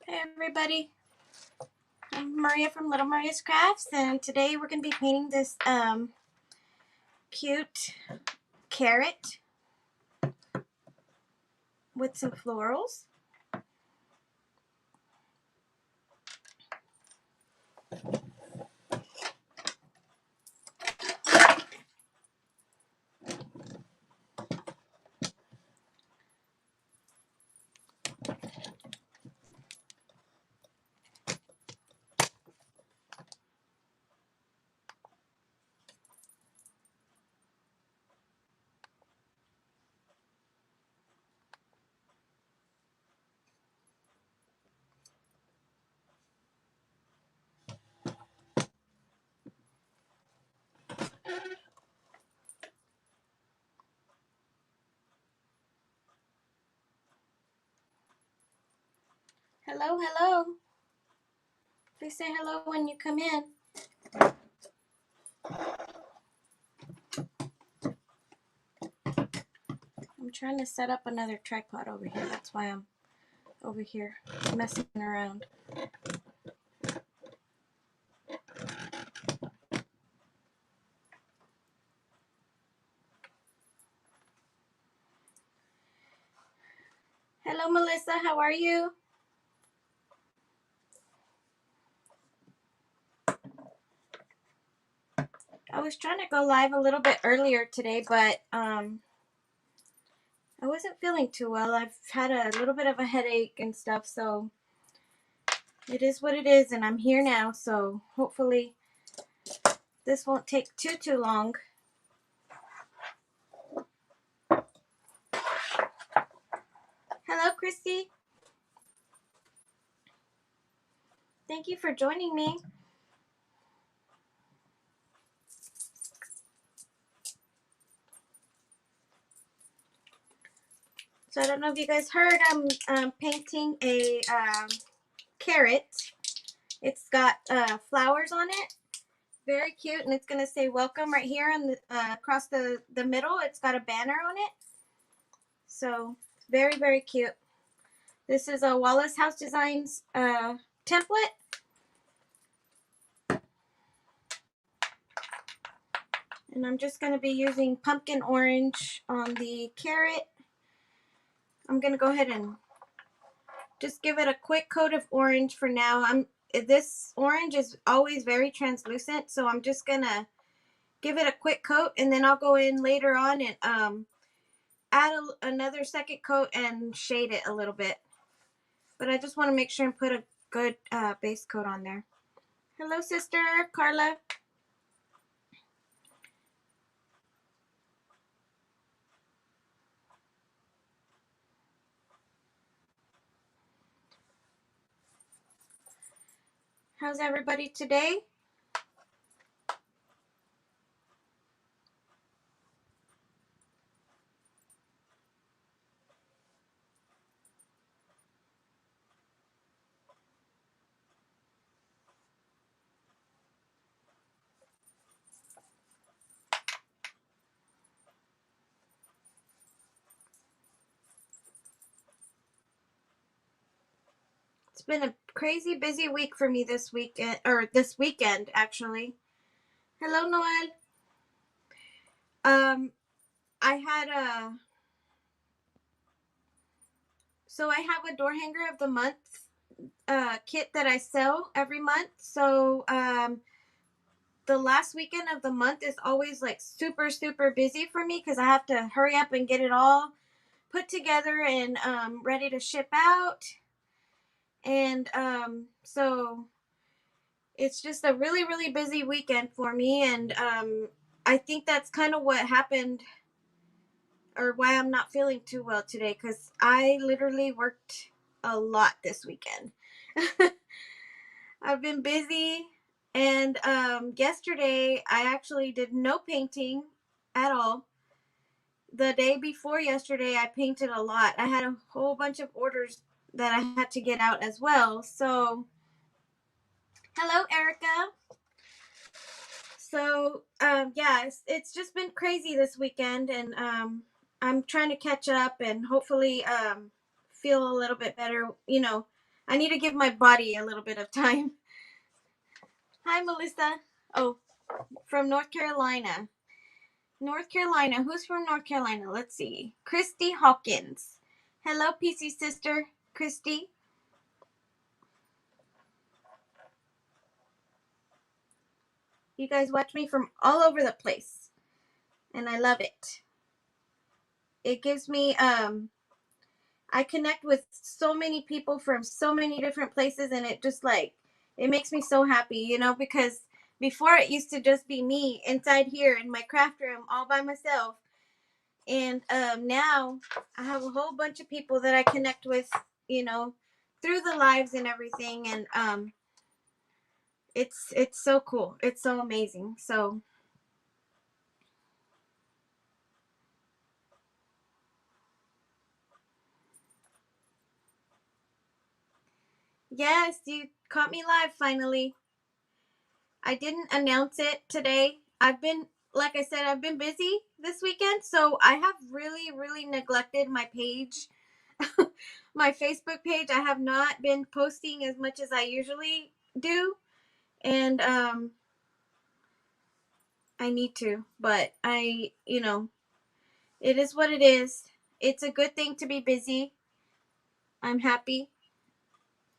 Hey everybody, I'm Maria from Little Maria's Crafts, and today we're going to be painting this cute carrot with some florals. Hello, hello. Please say hello when you come in. I'm trying to set up another tripod over here. That's why I'm over here messing around. Hello, Melissa. How are you? I was trying to go live a little bit earlier today, but I wasn't feeling too well. I've had a little bit of a headache and stuff, so it is what it is, and I'm here now, so hopefully this won't take too long. Hello, Christy. Thank you for joining me. So I don't know if you guys heard, I'm painting a carrot. It's got flowers on it. Very cute, and it's going to say welcome right here on the, across the middle. It's got a banner on it. So very, very cute. This is a Wallace House Designs template. And I'm just going to be using pumpkin orange on the carrot. I'm going to go ahead and just give it a quick coat of orange for now. This orange is always very translucent, so I'm just going to give it a quick coat, and then I'll go in later on and add another second coat and shade it a little bit. But I just want to make sure and put a good base coat on there. Hello, sister Carla. How's everybody today? It's been a crazy busy week for me this weekend, or this weekend actually. Hello, Noel. I had I have a door hanger of the month kit that I sell every month. So the last weekend of the month is always like super busy for me because I have to hurry up and get it all put together and ready to ship out. And so it's just a really busy weekend for me, and I think that's kind of what happened, or why I'm not feeling too well today, because I literally worked a lot this weekend. I've been busy, and yesterday I actually did no painting at all. The day before yesterday I painted a lot. I had a whole bunch of orders that I had to get out as well. So hello, Erica. So yeah, it's just been crazy this weekend, and I'm trying to catch up and hopefully feel a little bit better, I need to give my body a little bit of time. Hi, Melissa. Oh, from North Carolina. North Carolina. Who's from North Carolina? Let's see. Christy Hawkins. Hello, PC sister. Christy. You guys watch me from all over the place, and I love it. It gives me I connect with so many people from so many different places, and it just like it makes me so happy, because before it used to just be me inside here in my craft room all by myself, and now I have a whole bunch of people that I connect with, through the lives and everything, and it's so cool. It's so amazing. So yes, you caught me live finally. I didn't announce it today. Like I said, I've been busy this weekend, so I have really, really neglected my page, my Facebook page. I have not been posting as much as I usually do, and I need to, but it is what it is. It's a good thing to be busy. I'm happy.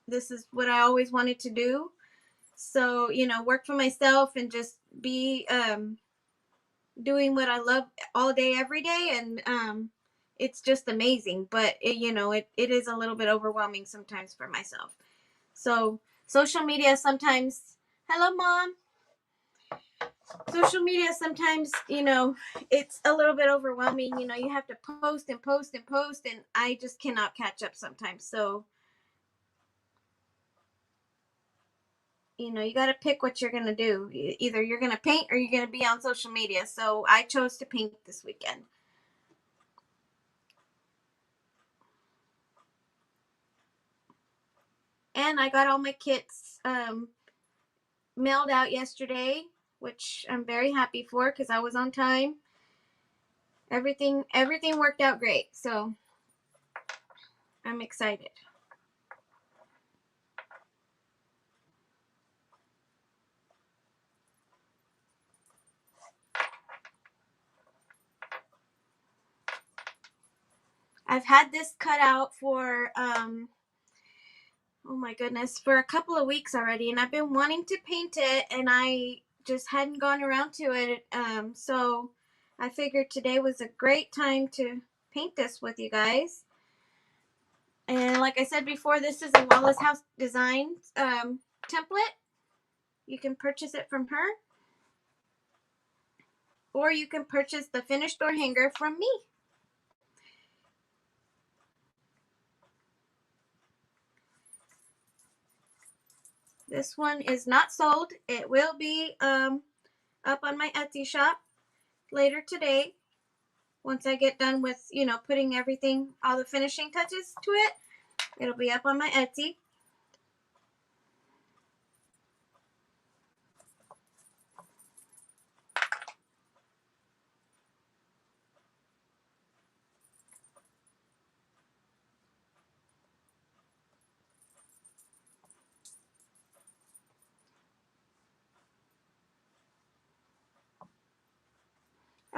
This is what I always wanted to do. So, work for myself and just be doing what I love all day, every day. And it's just amazing. But, it is a little bit overwhelming sometimes for myself. So, social media sometimes, hello, mom. Social media sometimes, it's a little bit overwhelming. You have to post and post and post, and I just cannot catch up sometimes. So, you got to pick what you're going to do. Either you're going to paint or you're going to be on social media. So I chose to paint this weekend. And I got all my kits mailed out yesterday, which I'm very happy for because I was on time. Everything worked out great. So I'm excited. I've had this cut out for oh my goodness, for a couple of weeks already, and I've been wanting to paint it, and I just hadn't gone around to it. So I figured today was a great time to paint this with you guys. And like I said before, this is a Wallace House Design template. You can purchase it from her, or you can purchase the finished door hanger from me. This one is not sold. It will be up on my Etsy shop later today. Once I get done with, putting everything, all the finishing touches to it, it'll be up on my Etsy.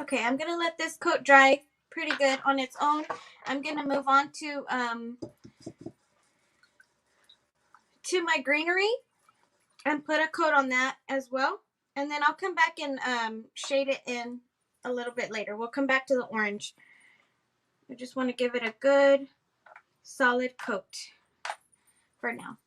Okay, I'm gonna let this coat dry pretty good on its own. I'm gonna move on to my greenery and put a coat on that as well. And then I'll come back and shade it in a little bit later. We'll come back to the orange. I just want to give it a good solid coat for now.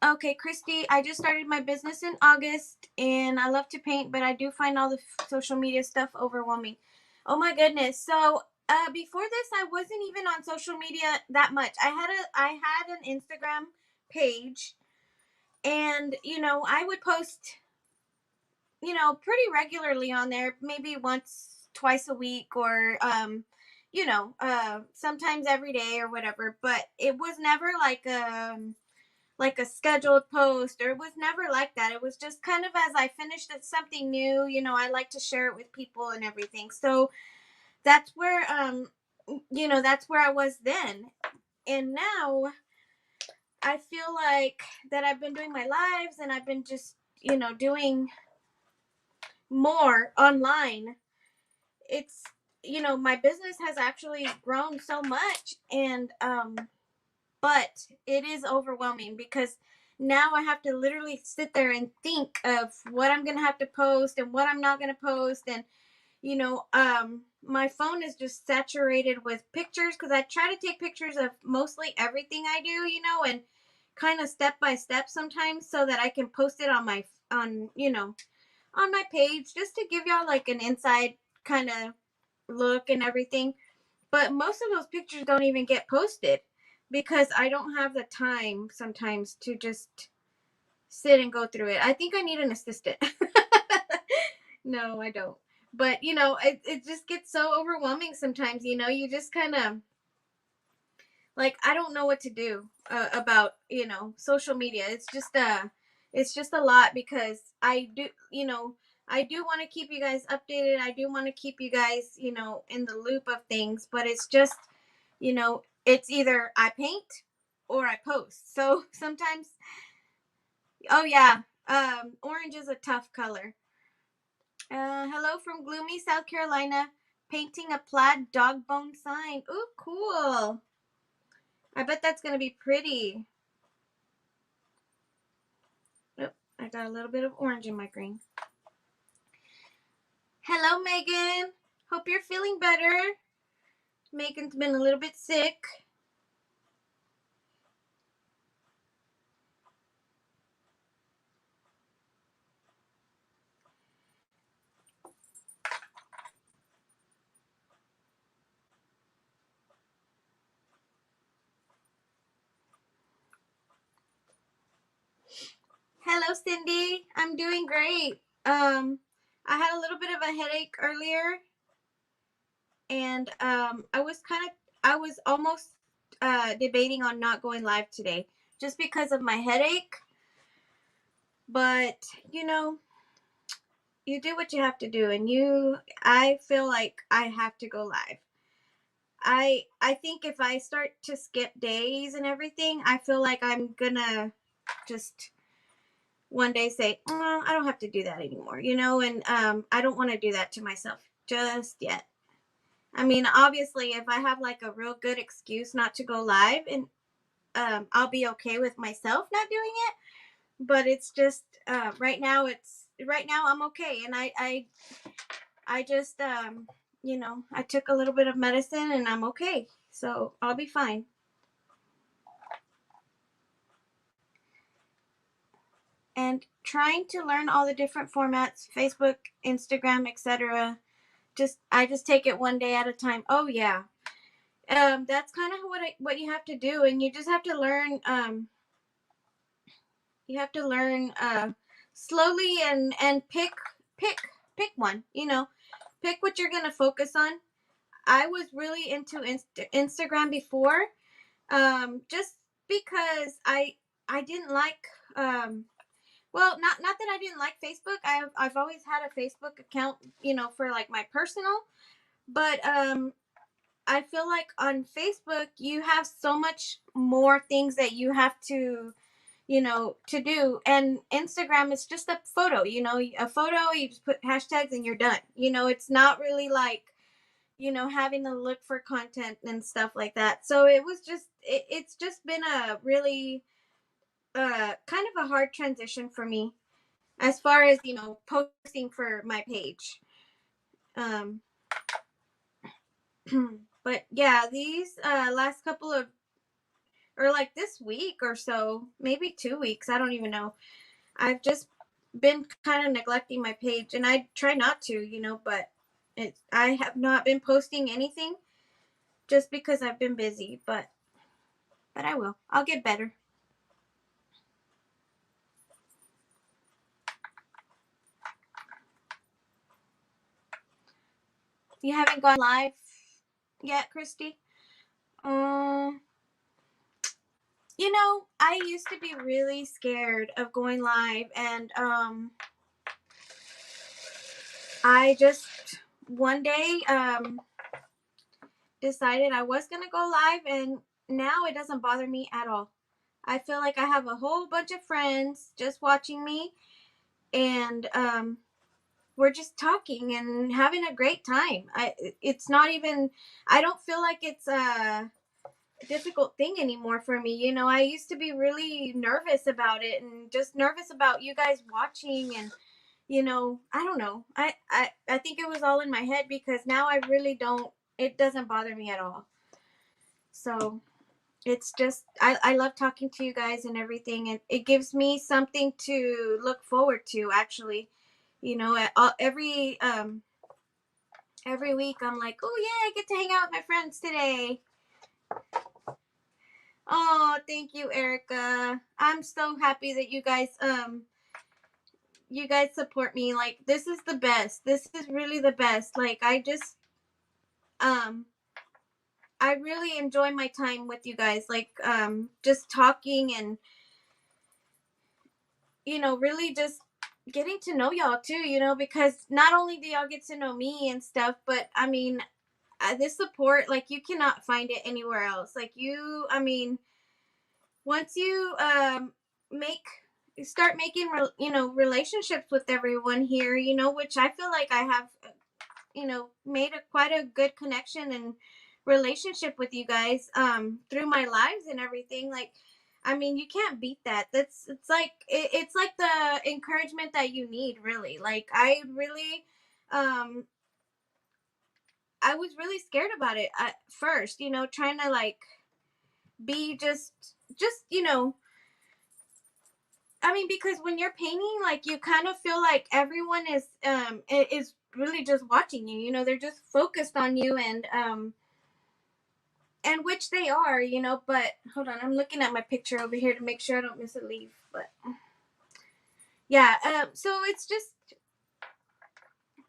Okay, Christy, I just started my business in August, and I love to paint, but I do find all the social media stuff overwhelming. Oh my goodness. So before this, I wasn't even on social media that much. I had an Instagram page, and I would post pretty regularly on there, maybe once, twice a week, or sometimes every day or whatever. But it was never like a scheduled post, or it was never like that. It was just kind of as I finished something new, I like to share it with people and everything. So that's where that's where I was then. And now I feel like that I've been doing my lives and I've been just, doing more online. It's, my business has actually grown so much, and but it is overwhelming because now I have to literally sit there and think of what I'm going to have to post and what I'm not going to post. And my phone is just saturated with pictures because I try to take pictures of mostly everything I do, and kind of step by step sometimes so that I can post it on my page just to give y'all like an inside kind of look and everything. But most of those pictures don't even get posted because I don't have the time sometimes to just sit and go through it. I think I need an assistant. No, I don't. But it just gets so overwhelming sometimes. You just kind of like, I don't know what to do about social media. It's just a lot because I do want to keep you guys updated. I do want to keep you guys in the loop of things, but it's just it's either I paint or I post. So sometimes, oh yeah, orange is a tough color. Hello from gloomy South Carolina, painting a plaid dog bone sign. Ooh, cool. I bet that's going to be pretty. Oh, I got a little bit of orange in my green. Hello, Megan. Hope you're feeling better. Megan's been a little bit sick. Hello, Cindy. I'm doing great. I had a little bit of a headache earlier, and I was almost debating on not going live today just because of my headache. But you do what you have to do, and I feel like I have to go live. I think if I start to skip days and everything, I feel like I'm gonna just one day say, oh, I don't have to do that anymore, and I don't want to do that to myself just yet. I mean, obviously, if I have like a real good excuse not to go live, and I'll be okay with myself not doing it. But it's just right now I'm okay, and I just I took a little bit of medicine and I'm okay, so I'll be fine. And trying to learn all the different formats, Facebook, Instagram, etc. I just take it one day at a time. Oh yeah. That's kind of what you have to do, and you just have to learn slowly, and pick one, pick what you're going to focus on. I was really into Instagram before, just because I didn't like well, not that I didn't like Facebook. I've always had a Facebook account, for like my personal, but I feel like on Facebook you have so much more things that you have to do, and Instagram is just a photo, a photo, you just put hashtags and you're done. It's not really like having to look for content and stuff like that. So it's just been a really kind of a hard transition for me as far as posting for my page. um but yeah, these last couple of, or like this week or so, maybe 2 weeks, I don't even know, I've just been kind of neglecting my page, and I try not to, but I have not been posting anything just because I've been busy, but I'll get better. You haven't gone live yet, Christy? Um, I used to be really scared of going live, and I just one day decided I was going to go live, and now it doesn't bother me at all. I feel like I have a whole bunch of friends just watching me, and we're just talking and having a great time. It's not even, I don't feel like it's a difficult thing anymore for me. You know, I used to be really nervous about it, and just nervous about you guys watching, and you know, I don't know. I think it was all in my head, because now I really don't, it doesn't bother me at all. So it's just, I love talking to you guys and everything, and it gives me something to look forward to, actually. You know, every week I'm like, oh yeah, I get to hang out with my friends today. Oh, thank you, Erica. I'm so happy that you guys support me. Like, this is the best. This is really the best. Like, um I really enjoy my time with you guys. Like, just talking, and you know, really just getting to know y'all too, you know, because not only do y'all get to know me and stuff, but I mean, this support, like, you cannot find it anywhere else. Like, I mean, once you make start making you know, relationships with everyone here, you know, which I feel like I have, you know, made quite a good connection and relationship with you guys through my lives and everything. Like, I mean, you can't beat that. It's like it's like the encouragement that you need, really. Like, I was really scared about it at first, you know, trying to like be just you know, I mean, because when you're painting, like, you kind of feel like everyone is really just watching you. You know, they're just focused on you, and which they are, you know. But hold on, I'm looking at my picture over here to make sure I don't miss a leaf. But yeah, so it's just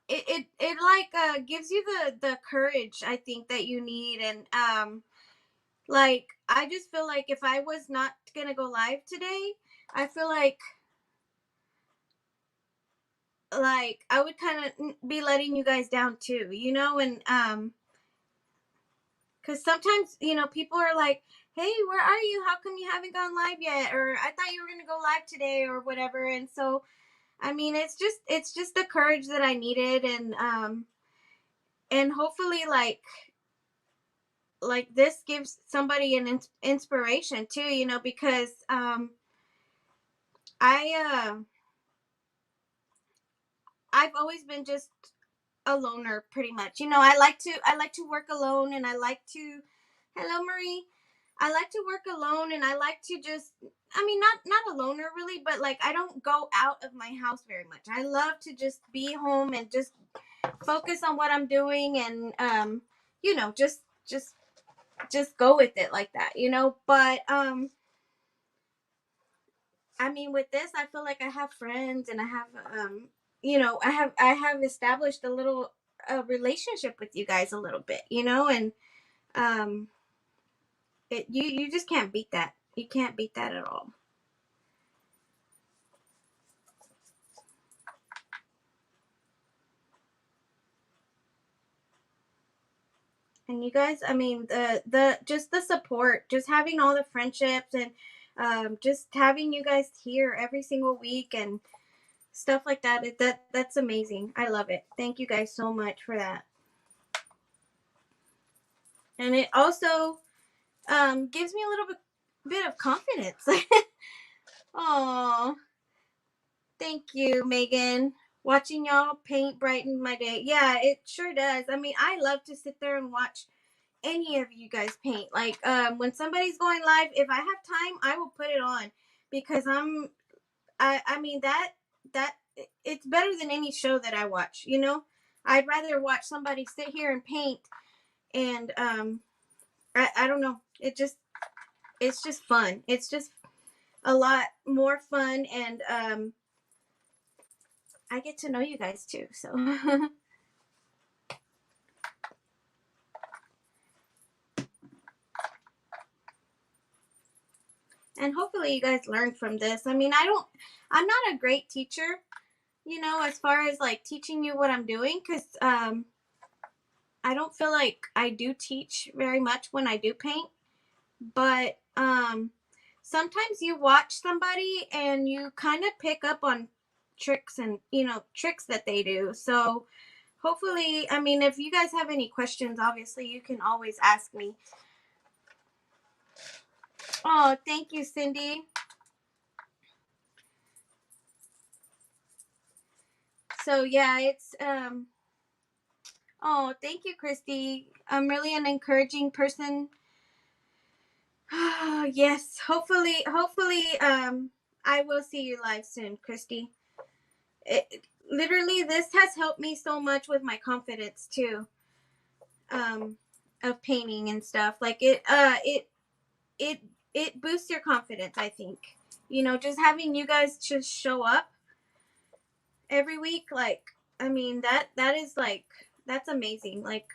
it like gives you the courage, I think, that you need. And like, I just feel like if I was not gonna go live today, I feel like I would kind of be letting you guys down too, you know. And because sometimes, you know, people are like, hey, where are you, how come you haven't gone live yet, or I thought you were going to go live today, or whatever. And so, I mean, it's just the courage that I needed. And hopefully, like this gives somebody an inspiration too, you know, because I I've always been just a loner, pretty much. You know, I like to work alone, and I like to, hello Marie, I like to work alone, and I like to just, I mean, not a loner really, but like, I don't go out of my house very much. I love to just be home and just focus on what I'm doing, and you know, just go with it like that, you know. But I mean, with this, I feel like I have friends, and I have you know, I have established a little relationship with you guys a little bit, you know. And um you just can't beat that. You can't beat that at all. And you guys, I mean, the just the support, just having all the friendships, and just having you guys here every single week and stuff like that, that's amazing. I love it. Thank you guys so much for that. And it also gives me a little bit of confidence. Oh, thank you, Megan. Watching y'all paint brightened my day. Yeah, it sure does. I mean, I love to sit there and watch any of you guys paint. Like, when somebody's going live, if I have time, I will put it on, because I mean, that it's better than any show that I watch, you know. I'd rather watch somebody sit here and paint, and I don't know. It's just fun. It's just a lot more fun, and I get to know you guys too. So and hopefully you guys learn from this. I mean, I'm not a great teacher, you know, as far as like teaching you what I'm doing, because I don't feel like I do teach very much when I do paint, but sometimes you watch somebody and you kind of pick up on tricks and tricks that they do. So hopefully, I mean, if you guys have any questions, obviously you can always ask me. Oh, thank you, Cindy. So yeah, it's oh, thank you, Christy. I'm really an encouraging person. Yes, hopefully I will see you live soon, Christy. Literally, this has helped me so much with my confidence too, of painting and stuff. Like it it boosts your confidence, I think. Just having you guys just show up every week, like, I mean, that is like, that's amazing. Like,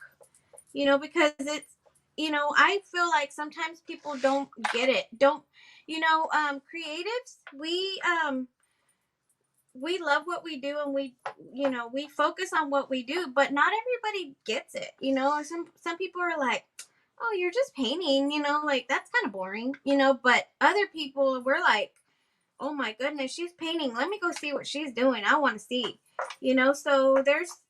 because it's, I feel like sometimes people don't get it. Don't, creatives, we love what we do, and we focus on what we do, but not everybody gets it. Some people are like, oh, you're just painting, like that's kind of boring, but other people were like, oh my goodness, she's painting, let me go see what she's doing, I want to see. So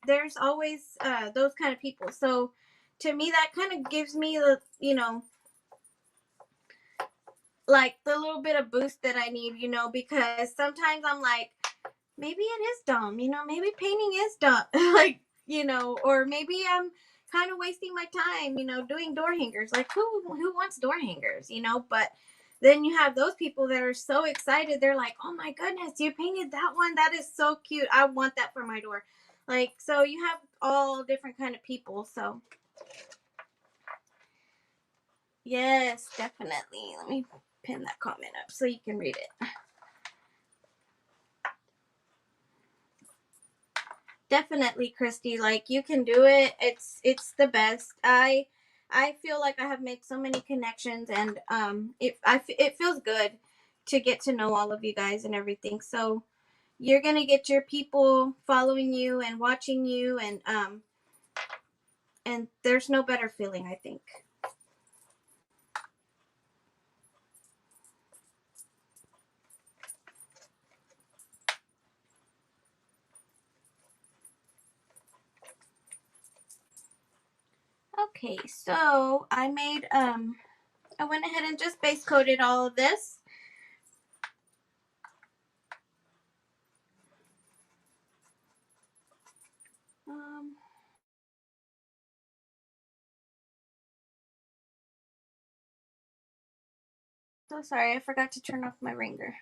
there's always those kind of people. So to me, that kind of gives me the, like the little bit of boost that I need, because sometimes I'm like, maybe it is dumb, maybe painting is dumb. Like, or maybe I'm kind of wasting my time, doing door hangers. Like, who wants door hangers, but then you have those people that are so excited. They're like, oh my goodness, you painted that one, that is so cute, I want that for my door. Like, so you have all different kind of people. So yes, definitely. Let me pin that comment up so you can read it. Definitely, Christy. Like, you can do it. It's the best. I feel like I have made so many connections, and it feels good to get to know all of you guys and everything. So you're gonna get your people following you and watching you, and there's no better feeling, I think. Okay, so I went ahead and just base coated all of this. So sorry, I forgot to turn off my ringer.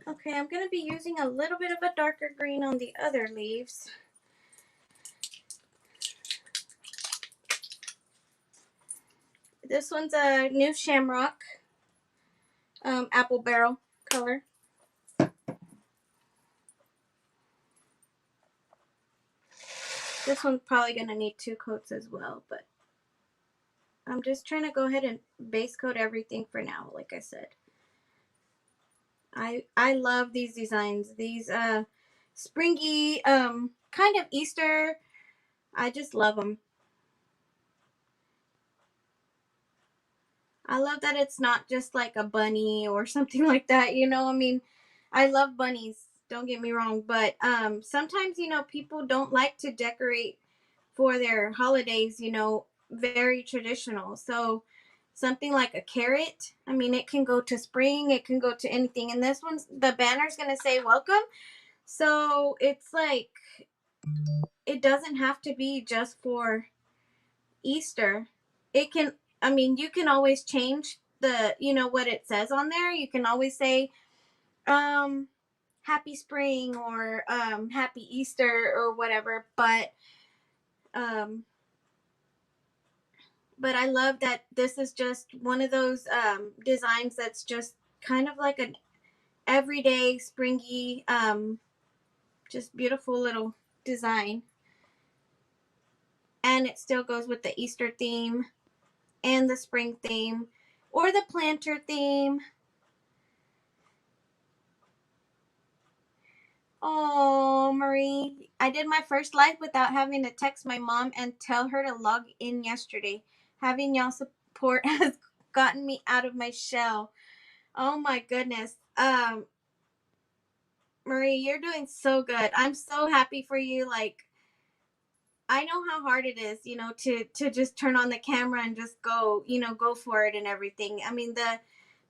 Okay, I'm going to be using a little bit of a darker green on the other leaves. This one's a new shamrock, apple barrel color. This one's probably going to need 2 coats as well, but I'm just trying to go ahead and base coat everything for now, like I said. I love these designs. These springy, kind of Easter. I just love them. I love that it's not just like a bunny or something like that, I mean, I love bunnies, don't get me wrong, but sometimes, people don't like to decorate for their holidays, very traditional. So something like a carrot, I mean, it can go to spring, it can go to anything. And this one's, the banner's going to say welcome. So it's like, it doesn't have to be just for Easter. It can, I mean, you can always change the, what it says on there. You can always say, happy spring, or happy Easter, or whatever. But I love that this is just one of those designs that's just kind of like an everyday springy, just beautiful little design. and it still goes with the Easter theme and the spring theme or the planter theme. Oh, Marie, I did my first live without having to text my mom and tell her to log in yesterday. Having y'all support has gotten me out of my shell. Oh my goodness. Marie, you're doing so good. I'm so happy for you. Like, I know how hard it is, to just turn on the camera and just go, go for it and everything. I mean,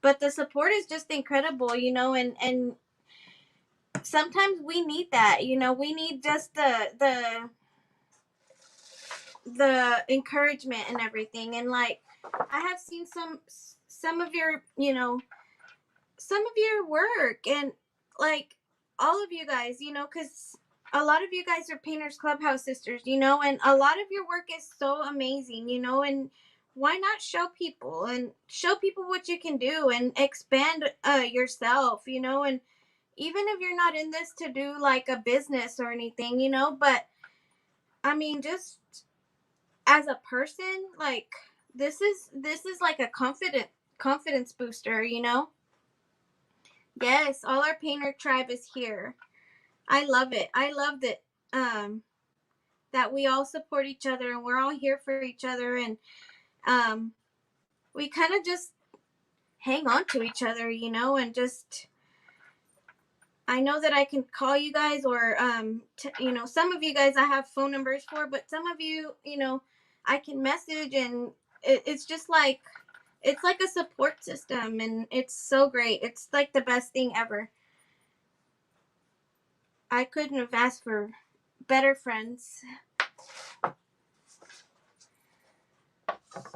but the support is just incredible, and sometimes we need that, we need just the encouragement and everything. And like, I have seen some of your, some of your work, and like all of you guys, because a lot of you guys are Painters Clubhouse sisters, and a lot of your work is so amazing, and why not show people what you can do and expand yourself, and even if you're not in this to do like a business or anything, but I mean, just as a person, like this is like a confidence booster, Yes, all our painter tribe is here. I love it. I love that that we all support each other and we're all here for each other, and um we kind of just hang on to each other, and just I know that I can call you guys, or some of you guys I have phone numbers for, but some of you, I can message, and it's just like it's like a support system, and it's so great. It's like the best thing ever. I couldn't have asked for better friends.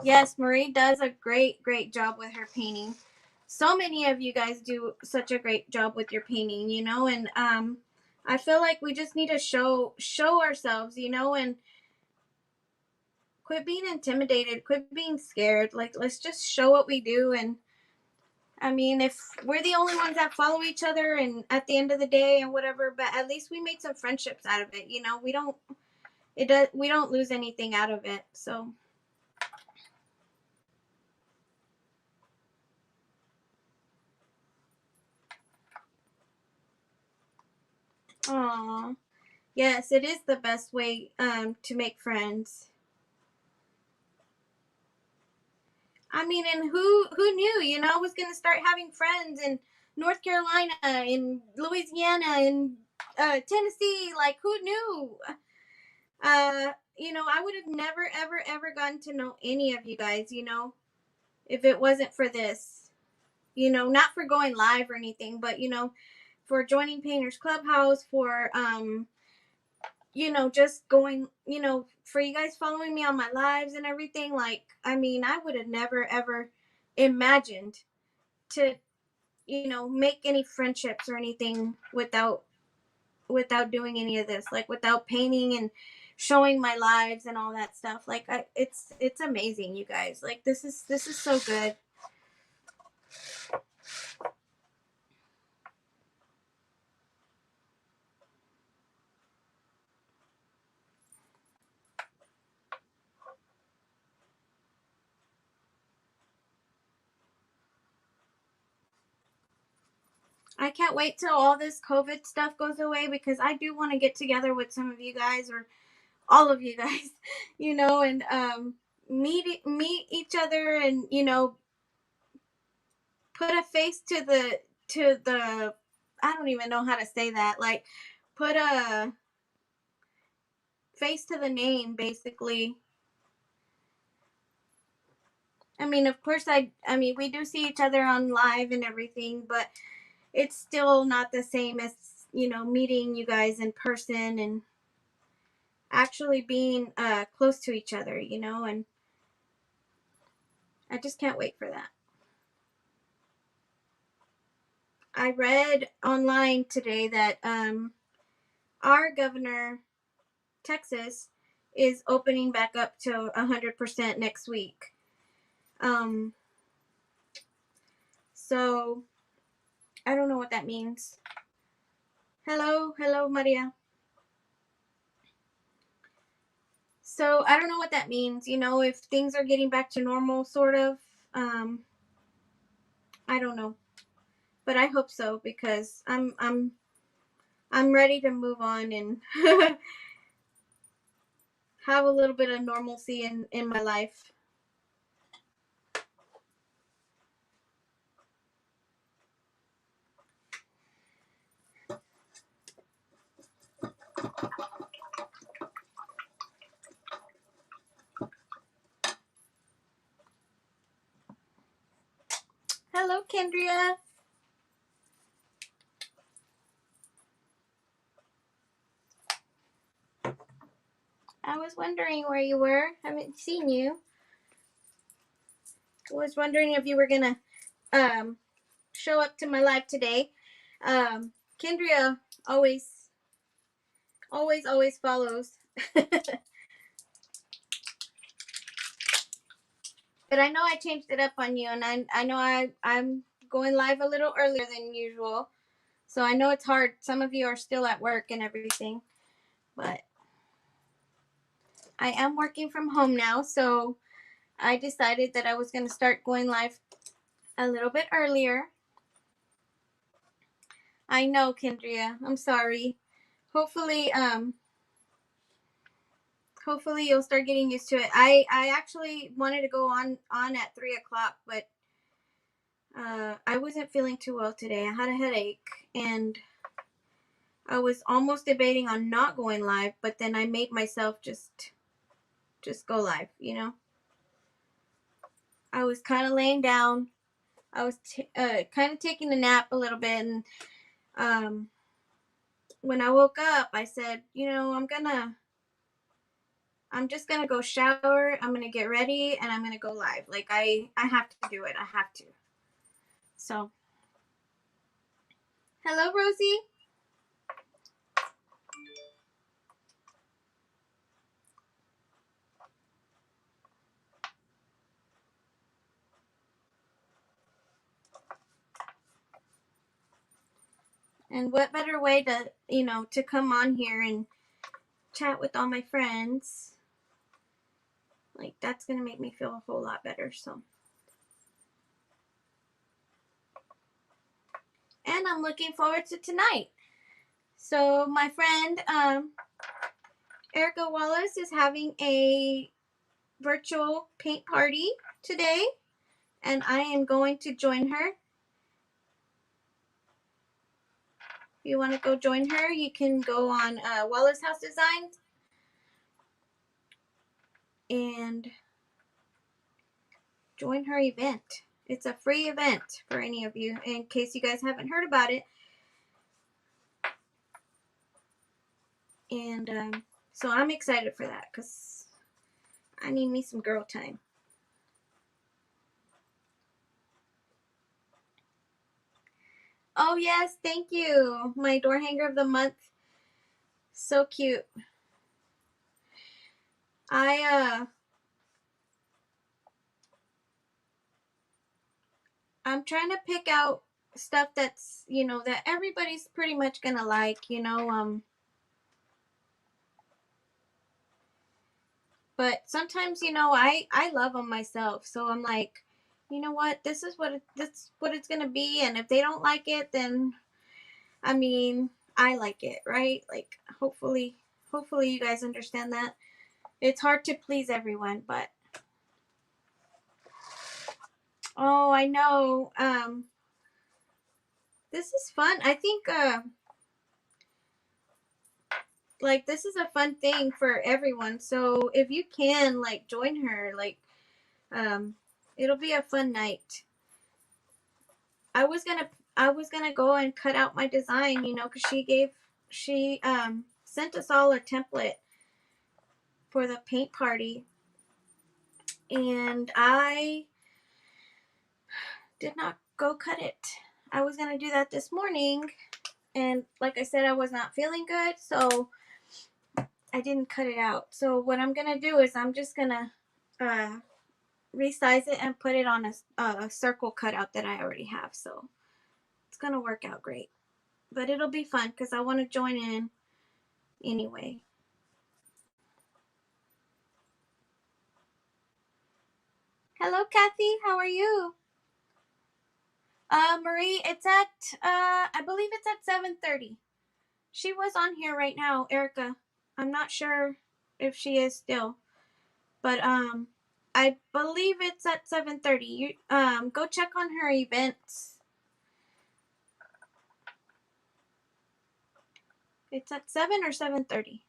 Yes, Marie does a great job with her painting. So many of you guys do such a great job with your painting, and I feel like we just need to show ourselves, and quit being intimidated, quit being scared. Like, let's just show what we do. And I mean, if we're the only ones that follow each other and at the end of the day and whatever, but at least we made some friendships out of it, we don't lose anything out of it. So Aw. Yes, it is the best way to make friends. I mean, and who knew, I was gonna start having friends in North Carolina, in Louisiana, in Tennessee. Like, who knew? I would have never ever gotten to know any of you guys, if it wasn't for this. Not for going live or anything, but for joining Painters Clubhouse, for just going, for you guys following me on my lives and everything. Like, I mean, I would have never ever imagined to, make any friendships or anything without doing any of this, like without painting and showing my lives and all that stuff. Like, it's amazing, you guys. Like, this is so good. I can't wait till all this COVID stuff goes away, because I do want to get together with some of you guys, or all of you guys, and meet each other, and put a face to the I don't even know how to say that. Like, put a face to the name, basically. I mean, of course, I mean, we do see each other on live and everything, but it's still not the same as, meeting you guys in person and actually being close to each other, and I just can't wait for that. I read online today that our governor, Texas, is opening back up to 100% next week. So I don't know what that means. Hello, Maria. So I don't know what that means. You know, if things are getting back to normal, sort of. I don't know, but I hope so because I'm ready to move on and have a little bit of normalcy in my life. Hello, Kendria. I was wondering where you were. Haven't seen you. I was wondering if you were gonna show up to my live today. Kendria always, always follows. But I know I changed it up on you, and I know I'm going live a little earlier than usual. So I know it's hard. Some of you are still at work and everything, but I am working from home now, so I decided that I was going to start going live a little bit earlier. I know, Kendria. I'm sorry. Hopefully, hopefully you'll start getting used to it. I actually wanted to go on at 3 o'clock, but I wasn't feeling too well today. I had a headache, and I was almost debating on not going live, but then I made myself just go live. You know, I was kind of laying down. I was kind of taking a nap a little bit, and when I woke up, I said, you know, I'm just gonna go shower. I'm gonna get ready, and I'm gonna go live. Like I have to do it. I have to. So, hello, Rosie. And what better way to, you know, to come on here and chat with all my friends? Like that's gonna make me feel a whole lot better. So, and I'm looking forward to tonight. So my friend Erica Wallace is having a virtual paint party today, and I am going to join her. If you want to go join her, you can go on Wallace House Designs and join her event. It's a free event for any of you, in case you guys haven't heard about it. And so I'm excited for that because I need me some girl time. Oh yes, thank you. My door hanger of the month. So cute. I'm trying to pick out stuff that's, you know, that everybody's pretty much gonna like, you know, but sometimes, you know, I love them myself, so I'm like, you know what, this what it's gonna be, and if they don't like it, then I mean, I like it, right? Like hopefully you guys understand that. It's hard to please everyone, but oh, I know. This is fun. I think like this is a fun thing for everyone. So if you can like join her, like um it'll be a fun night. I was gonna I was gonna go and cut out my design, you know, because she sent us all a template for the paint party, and I did not go cut it. I was gonna do that this morning, and like I said, I was not feeling good, so I didn't cut it out. So what I'm gonna do is I'm just gonna uh, resize it and put it on a circle cutout that I already have. So it's gonna work out great, but it'll be fun because I want to join in anyway. Hello, Kathy. How are you? Marie, it's at I believe it's at 7:30. She was on here right now, Erica. I'm not sure if she is still, but I believe it's at 7:30. You go check on her events. It's at 7 or 7:30.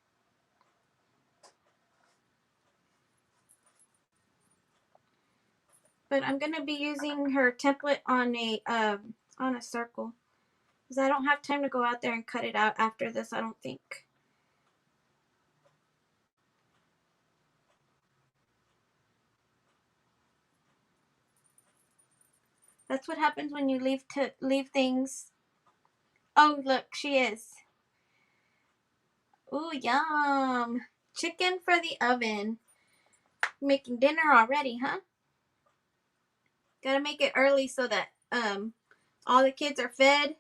But I'm gonna be using her template on a circle because I don't have time to go out there and cut it out after this. I don't think. That's what happens when you leave things. Oh, look, she is. Ooh, yum. Chicken for the oven. Making dinner already, huh? Gotta make it early so that all the kids are fed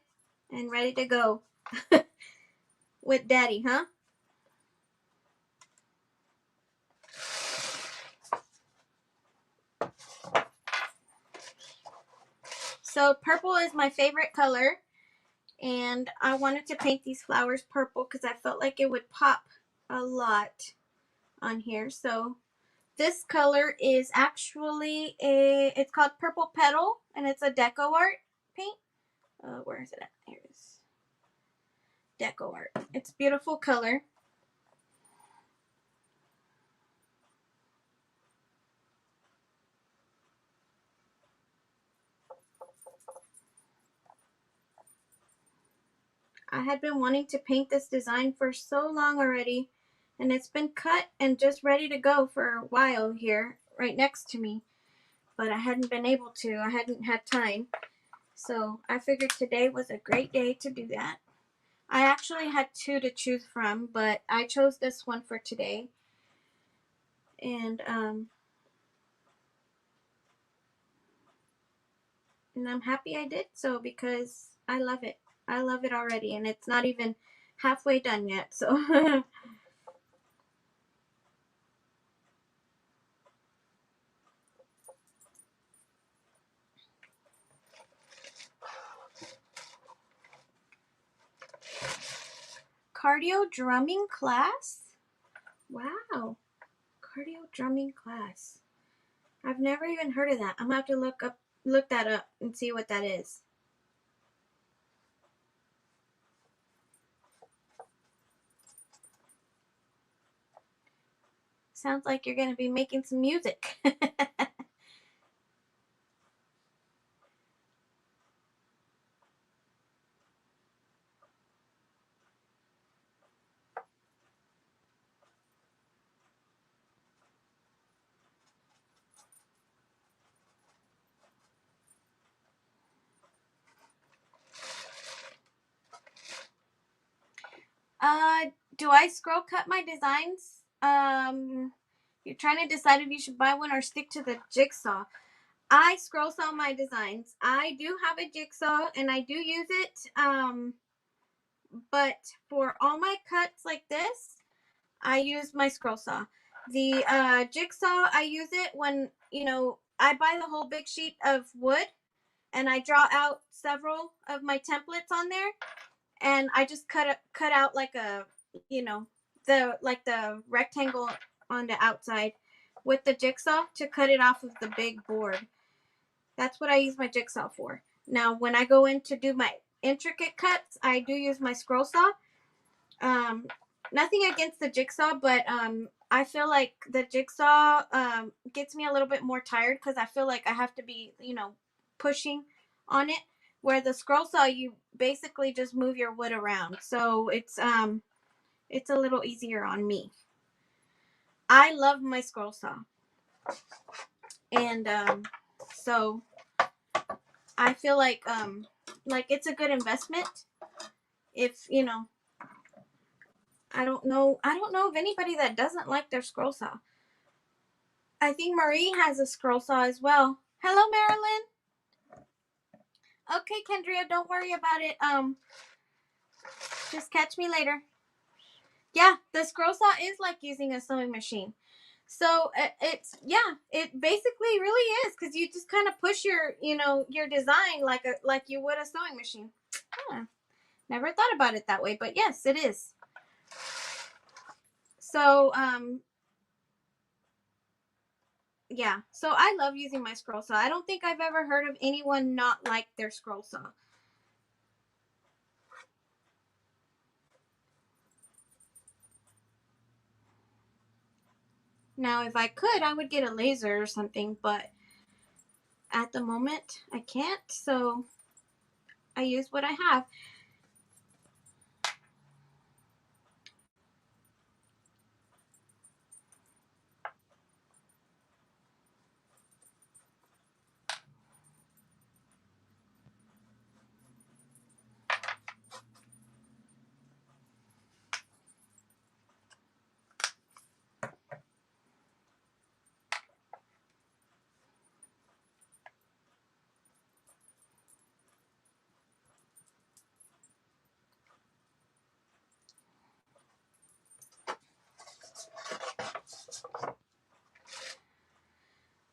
and ready to go with daddy, huh? So purple is my favorite color, and I wanted to paint these flowers purple because I felt like it would pop a lot on here. So this color is actually it's called Purple Petal, and it's a deco art paint. Where is it at? Here it is. Deco art. It's a beautiful color. I had been wanting to paint this design for so long already, and it's been cut and just ready to go for a while here right next to me, but I hadn't been able to. I hadn't had time. So I figured today was a great day to do that. I actually had two to choose from, but I chose this one for today. And I'm happy I did so because I love it. I love it already, and it's not even halfway done yet. So cardio drumming class? Wow. Cardio drumming class. I've never even heard of that. I'm gonna have to look that up and see what that is. Sounds like you're gonna be making some music. Do I scroll cut my designs? You're trying to decide if you should buy one or stick to the jigsaw. I scroll saw my designs. I do have a jigsaw and I do use it. But for all my cuts like this, I use my scroll saw. The jigsaw, I use it when, I buy the whole big sheet of wood and I draw out several of my templates on there, and I just cut out like a, the rectangle on the outside with the jigsaw to cut it off of the big board. That's what I use my jigsaw for. Now, when I go in to do my intricate cuts, I do use my scroll saw. Nothing against the jigsaw, but I feel like the jigsaw gets me a little bit more tired because I feel like I have to be, pushing on it. Where the scroll saw, you basically just move your wood around, so it's a little easier on me. I love my scroll saw, and so I feel like it's a good investment. If I don't know of anybody that doesn't like their scroll saw. I think Marie has a scroll saw as well. Hello, Marilyn. Okay, Kendria, don't worry about it. Just catch me later. Yeah, the scroll saw is like using a sewing machine. So it basically really is because you just kind of push your design like you would a sewing machine. Huh. Never thought about it that way, but yes, it is. So yeah. So I love using my scroll saw. I don't think I've ever heard of anyone not like their scroll saw. Now, if I could, I would get a laser or something, but at the moment I can't. So I use what I have.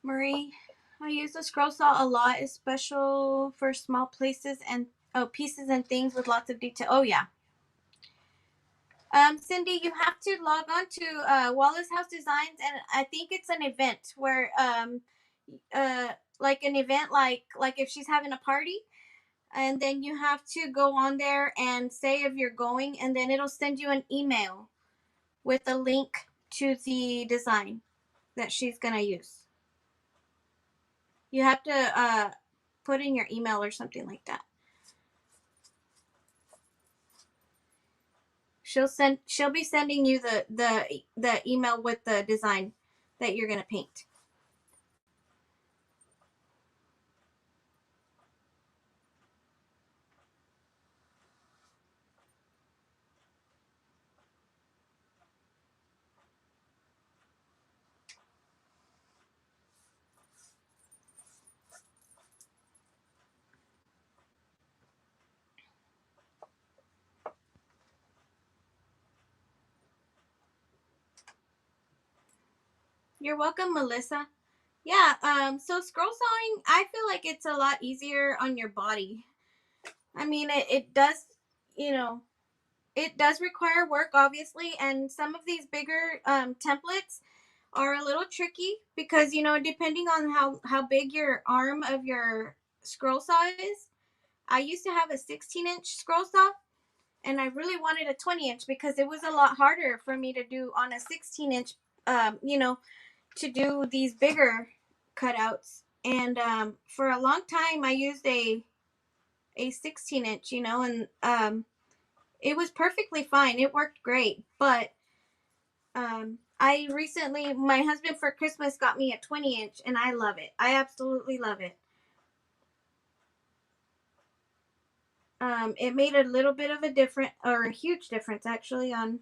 Marie, I use the scroll saw a lot, especially for small places and pieces and things with lots of detail. Oh yeah. Cindy, you have to log on to Wallace House Designs, and I think it's an event where like an event like if she's having a party, and then you have to go on there and say if you're going, and then it'll send you an email with a link to the design that she's gonna use. You have to put in your email or something like that. She'll be sending you the email with the design that you're gonna paint. You're welcome, Melissa. Yeah, so scroll sawing, I feel like it's a lot easier on your body. I mean, it does, you know, it does require work, obviously, and some of these bigger templates are a little tricky because, depending on how big your arm of your scroll saw is. I used to have a 16-inch scroll saw, and I really wanted a 20-inch because it was a lot harder for me to do on a 16-inch, to do these bigger cutouts. And for a long time, I used a 16-inch, and it was perfectly fine. It worked great. But I recently, my husband for Christmas got me a 20-inch, and I love it. I absolutely love it. It made a little bit of a difference, or a huge difference actually, on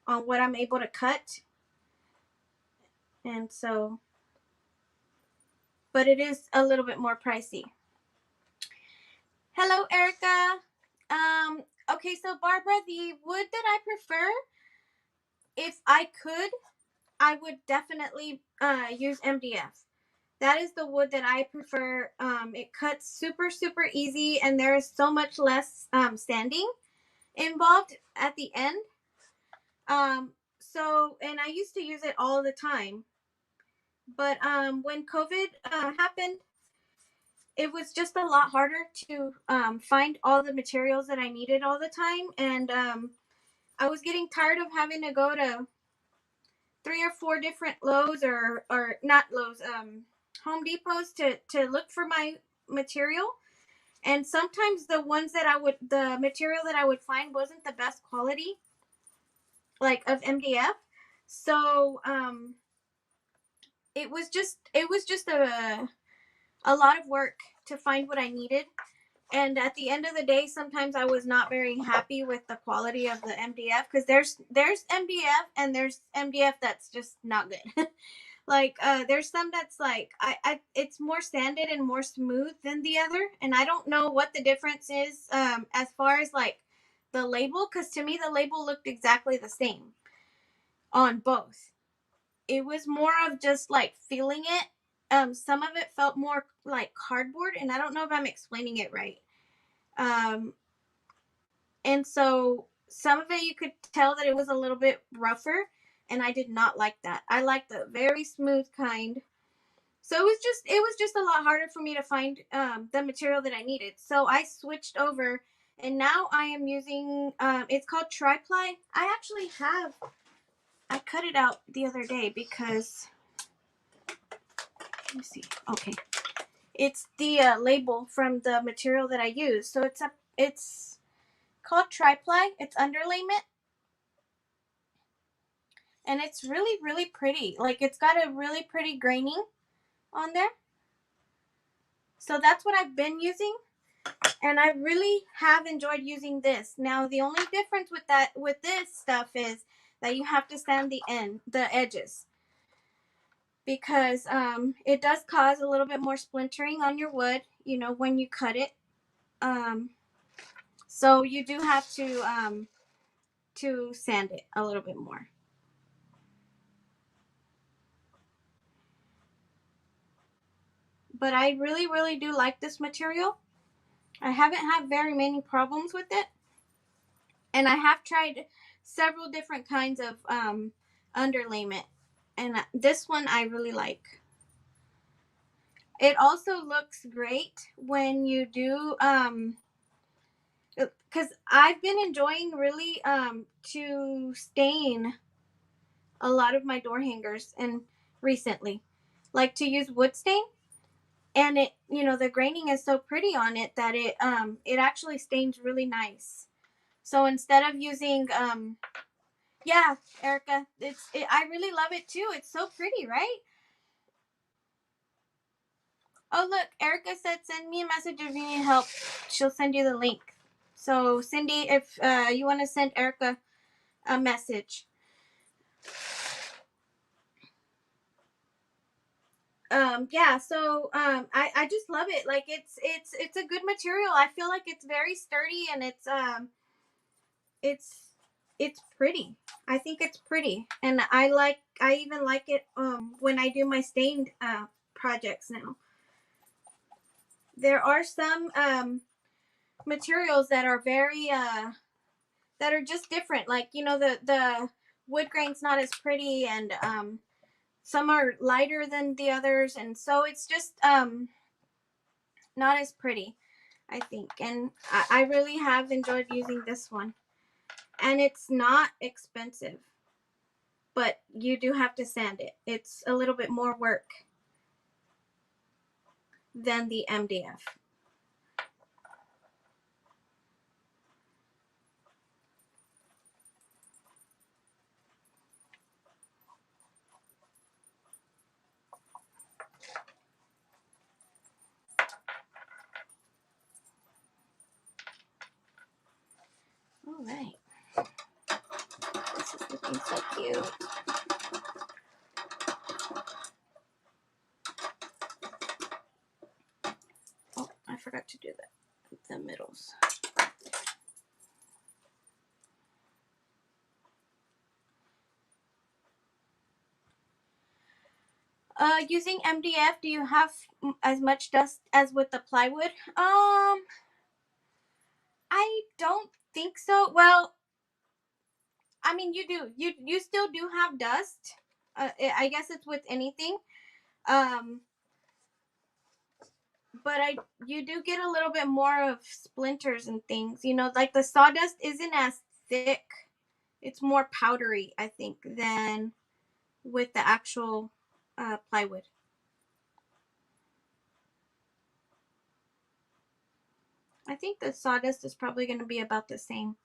what I'm able to cut. And so, but it is a little bit more pricey. Hello, Erica. Okay, so Barbara, the wood that I prefer, if I could, I would definitely use MDF. That is the wood that I prefer. It cuts super, super easy, and there is so much less sanding involved at the end. And I used to use it all the time. But when COVID happened, it was just a lot harder to find all the materials that I needed all the time. And I was getting tired of having to go to 3 or 4 different Lowe's or not Lowe's, Home Depots to look for my material. And sometimes the material that I would find wasn't the best quality, like of MDF. So it was just a lot of work to find what I needed. And at the end of the day, sometimes I was not very happy with the quality of the MDF because there's MDF and there's MDF that's just not good. Like there's some that's like I it's more sanded and more smooth than the other, and I don't know what the difference is as far as like the label, because to me the label looked exactly the same on both. it was more of just like feeling it. Some of it felt more like cardboard, and I don't know if I'm explaining it right. Um, and so some of it you could tell that it was a little bit rougher, and I did not like that. I like the very smooth kind. So it was just a lot harder for me to find the material that I needed. So I switched over, and now I am using it's called tri-ply. I cut it out the other day because let me see. Okay, it's the label from the material that I use. So it's called tri-ply. It's underlayment, and it's really really pretty. Like it's got a really pretty graining on there. So that's what I've been using, and I really have enjoyed using this. Now the only difference with this stuff is that you have to sand the edges, because it does cause a little bit more splintering on your wood, when you cut it. Um, so you do have to sand it a little bit more. But I really, really do like this material. I haven't had very many problems with it. And I have tried several different kinds of underlayment. And this one I really like. It also looks great when you do, because I've been enjoying really to stain a lot of my door hangers and recently, like to use wood stain. And it, the graining is so pretty on it that it actually stains really nice. So instead of using yeah, Erica, I really love it too. It's so pretty, right? Oh, look, Erica said send me a message if you need help. She'll send you the link. So Cindy, if you want to send Erica a message. Yeah, so I just love it. Like it's a good material. I feel like it's very sturdy, and it's it's pretty. I think it's pretty, and I even like it when I do my stained projects now. There are some materials that are very that are just different. Like, the wood grain's not as pretty, and some are lighter than the others, and so it's just not as pretty, I think. And I really have enjoyed using this one. And it's not expensive, but you do have to sand it. It's a little bit more work than the MDF. All right. This is looking so cute. Oh, I forgot to do the middles. Using MDF, do you have as much dust as with the plywood? I don't think so. Well, I mean, you do. You still do have dust. I guess it's with anything. Um, but you do get a little bit more of splinters and things. Like the sawdust isn't as thick. It's more powdery, I think, than with the actual plywood. I think the sawdust is probably going to be about the same.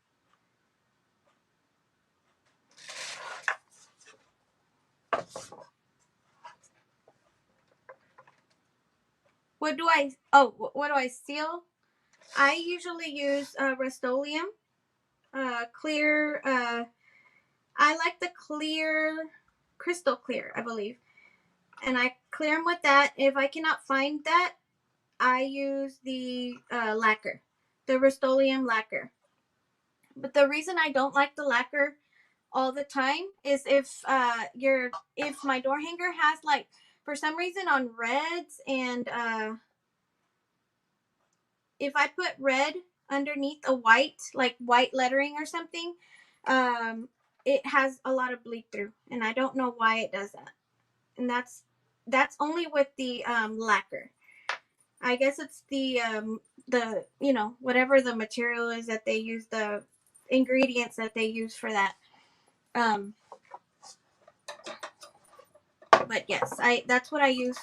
What do I seal? I usually use Rust-Oleum clear. I like the clear, crystal clear, I believe. And I clear them with that. If I cannot find that, I use the lacquer, the Rust-Oleum lacquer. But the reason I don't like the lacquer all the time is if my door hanger has, like, for some reason on reds, and if I put red underneath a white, like white lettering or something, um it has a lot of bleed through, and I don't know why it does that. And that's only with the lacquer. I guess it's the whatever the material is that they use, the ingredients that they use for that. Um but yes, I that's what I use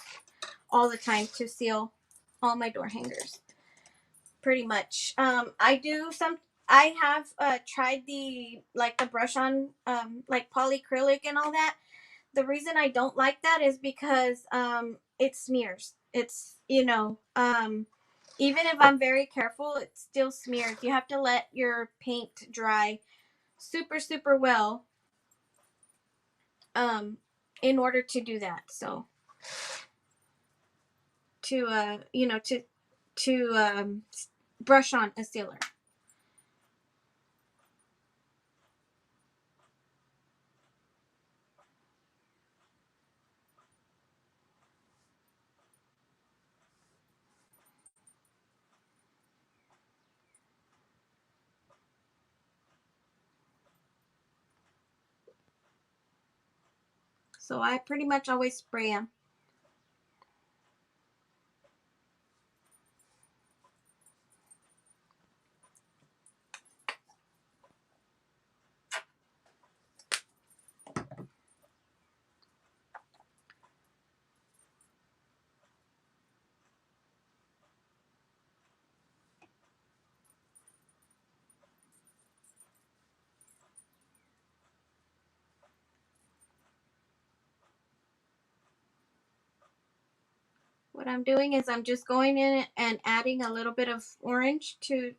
all the time to seal all my door hangers, pretty much. I have tried the brush on, like polyacrylic and all that. The reason I don't like that is because it smears. It's, even if I'm very careful, it still smears. You have to let your paint dry super super well um in order to do that. So to brush on a sealer. So I pretty much always spray them. What I'm doing is I'm just going in and adding a little bit of orange to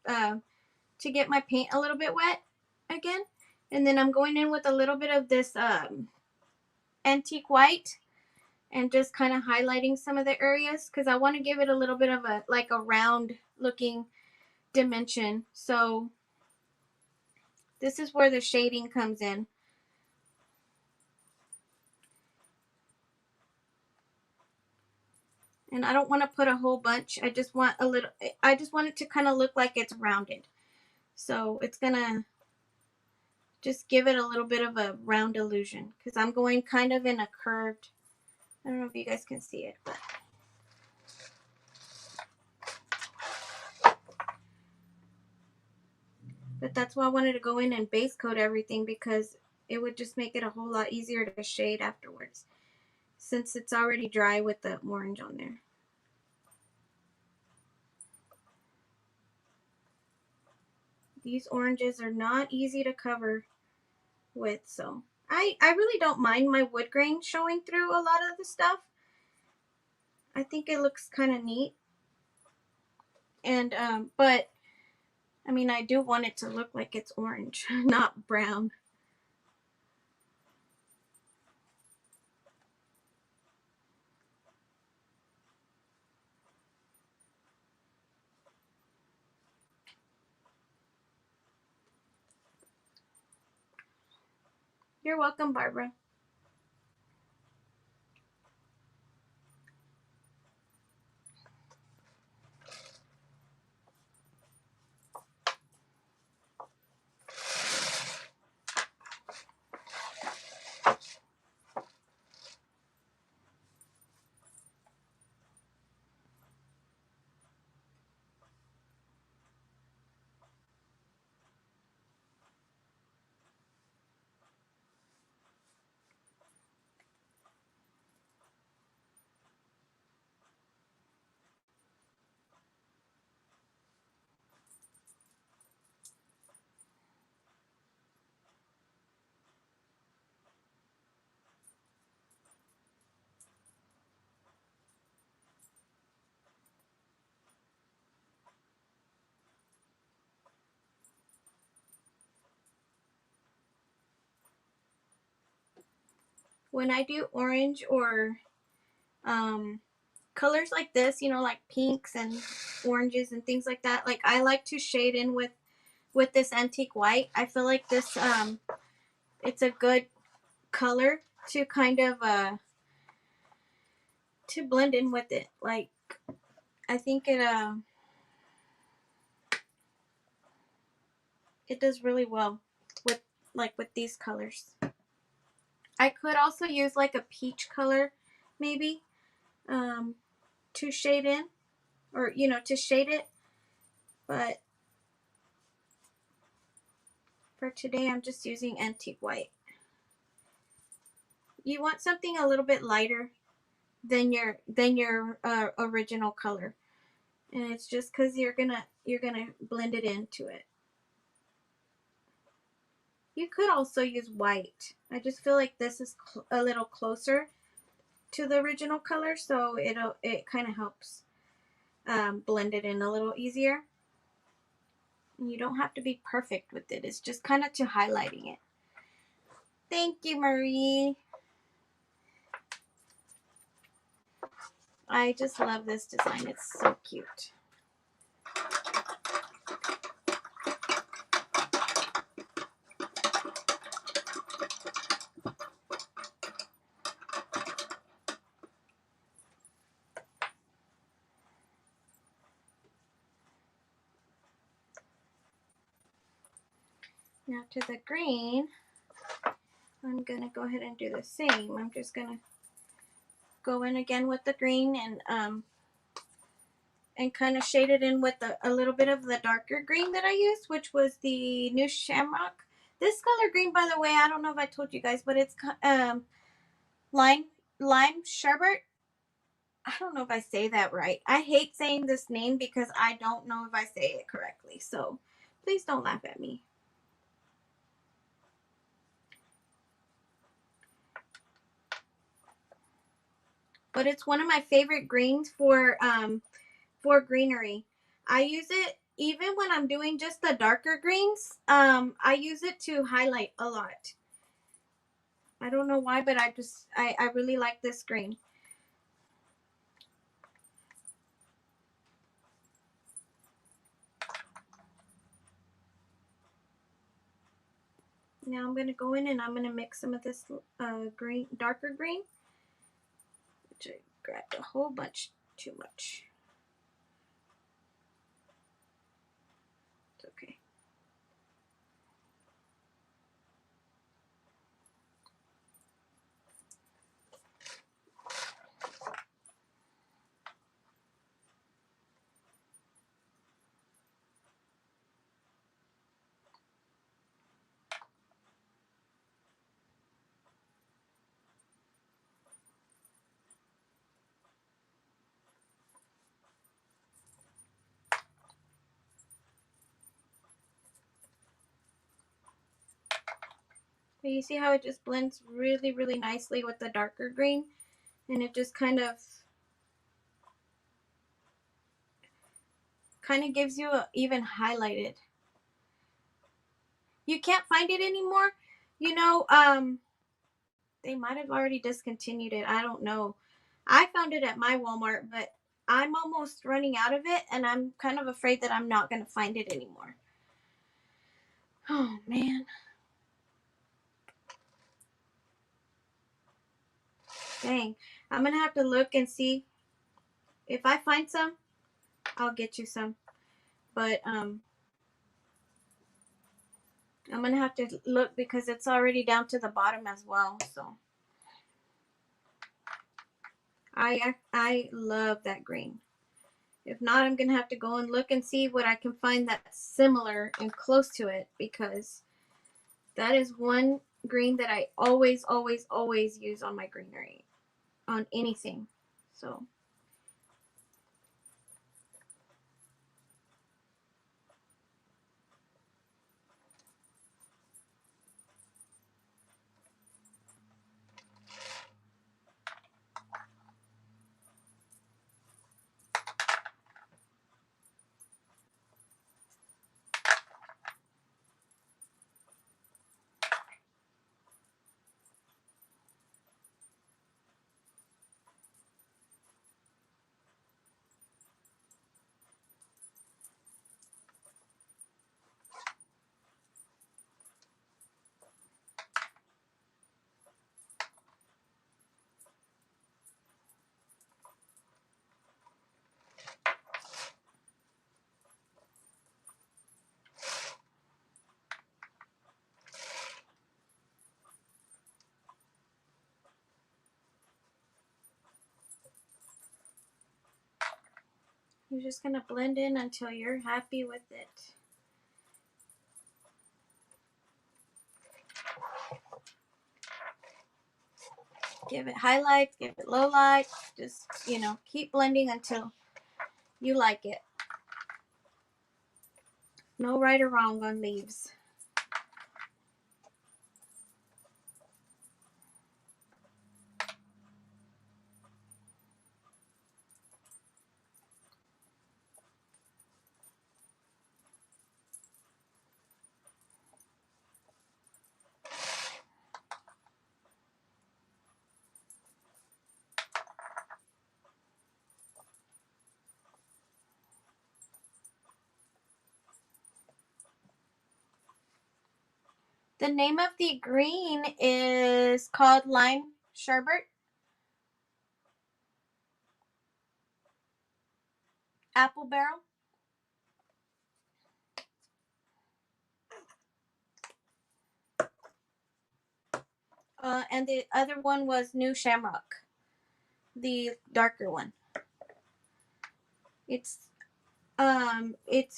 get my paint a little bit wet again, and then I'm going in with a little bit of this antique white, and just kind of highlighting some of the areas because I want to give it a little bit of a round looking dimension. So this is where the shading comes in. And I don't want to put a whole bunch. I just want it to kind of look like it's rounded. So it's gonna just give it a little bit of a round illusion because I'm going kind of in a curved. I don't know if you guys can see it, but that's why I wanted to go in and base coat everything, because it would just make it a whole lot easier to shade afterwards, since it's already dry with the orange on there. These oranges are not easy to cover with, so I really don't mind my wood grain showing through a lot of the stuff. I think it looks kind of neat. And but I mean, I do want it to look like it's orange, not brown. You're welcome, Barbara. When I do orange or colors like this, like pinks and oranges and things like that, like I like to shade in with this antique white. I feel like this it's a good color to kind of to blend in with it. Like, I think it does really well with with these colors. I could also use like a peach color maybe to shade in, or to shade it, but for today I'm just using antique white. You want something a little bit lighter than your original color, and it's just because you're gonna blend it into it. You could also use white. I just feel like this is a little closer to the original color, so it kind of helps blend it in a little easier. And you don't have to be perfect with it. It's just kind of to highlighting it. Thank you, Marie. I just love this design. It's so cute. Now to the green, I'm going to go ahead and do the same. I'm just going to go in again with the green and kind of shade it in with a little bit of the darker green that I used, which was the New Shamrock. This color green, by the way, I don't know if I told you guys, but it's lime sherbet. I don't know if I say that right. I hate saying this name because I don't know if I say it correctly. So please don't laugh at me. But it's one of my favorite greens for greenery. I use it even when I'm doing just the darker greens. I use it to highlight a lot. I don't know why, but I really like this green. Now I'm going to go in and I'm going to mix some of this green, darker green, which I grabbed a whole bunch too much. It's okay. But you see how it just blends really, really nicely with the darker green, and it just kind of gives you a even highlighted. You can't find it anymore. They might have already discontinued it. I don't know. I found it at my Walmart, but I'm almost running out of it, and I'm kind of afraid that I'm not going to find it anymore. Oh, man. Dang. I'm going to have to look and see. If I find some, I'll get you some. But I'm going to have to look because it's already down to the bottom as well. So I love that green. If not, I'm going to have to go and look and see what I can find that's similar and close to it, because that is one green that I always, always, always use on my greenery, on anything. So You're just going to blend in until you're happy with it. Give it highlights, give it low light. Just, you know, keep blending until you like it. No right or wrong on leaves. The name of the green is called Lime Sherbet. Apple Barrel. And the other one was New Shamrock, the darker one. It's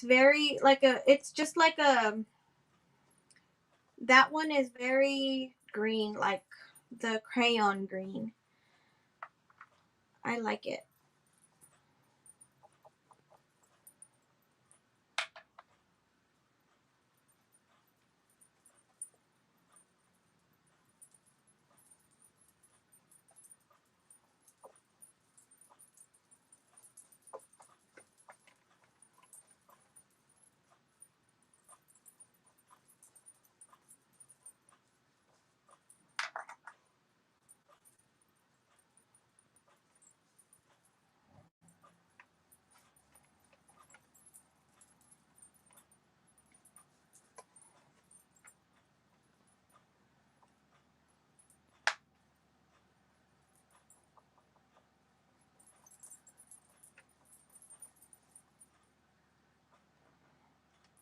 very like a, it's just like a, that one is very green, like the crayon green. I like it.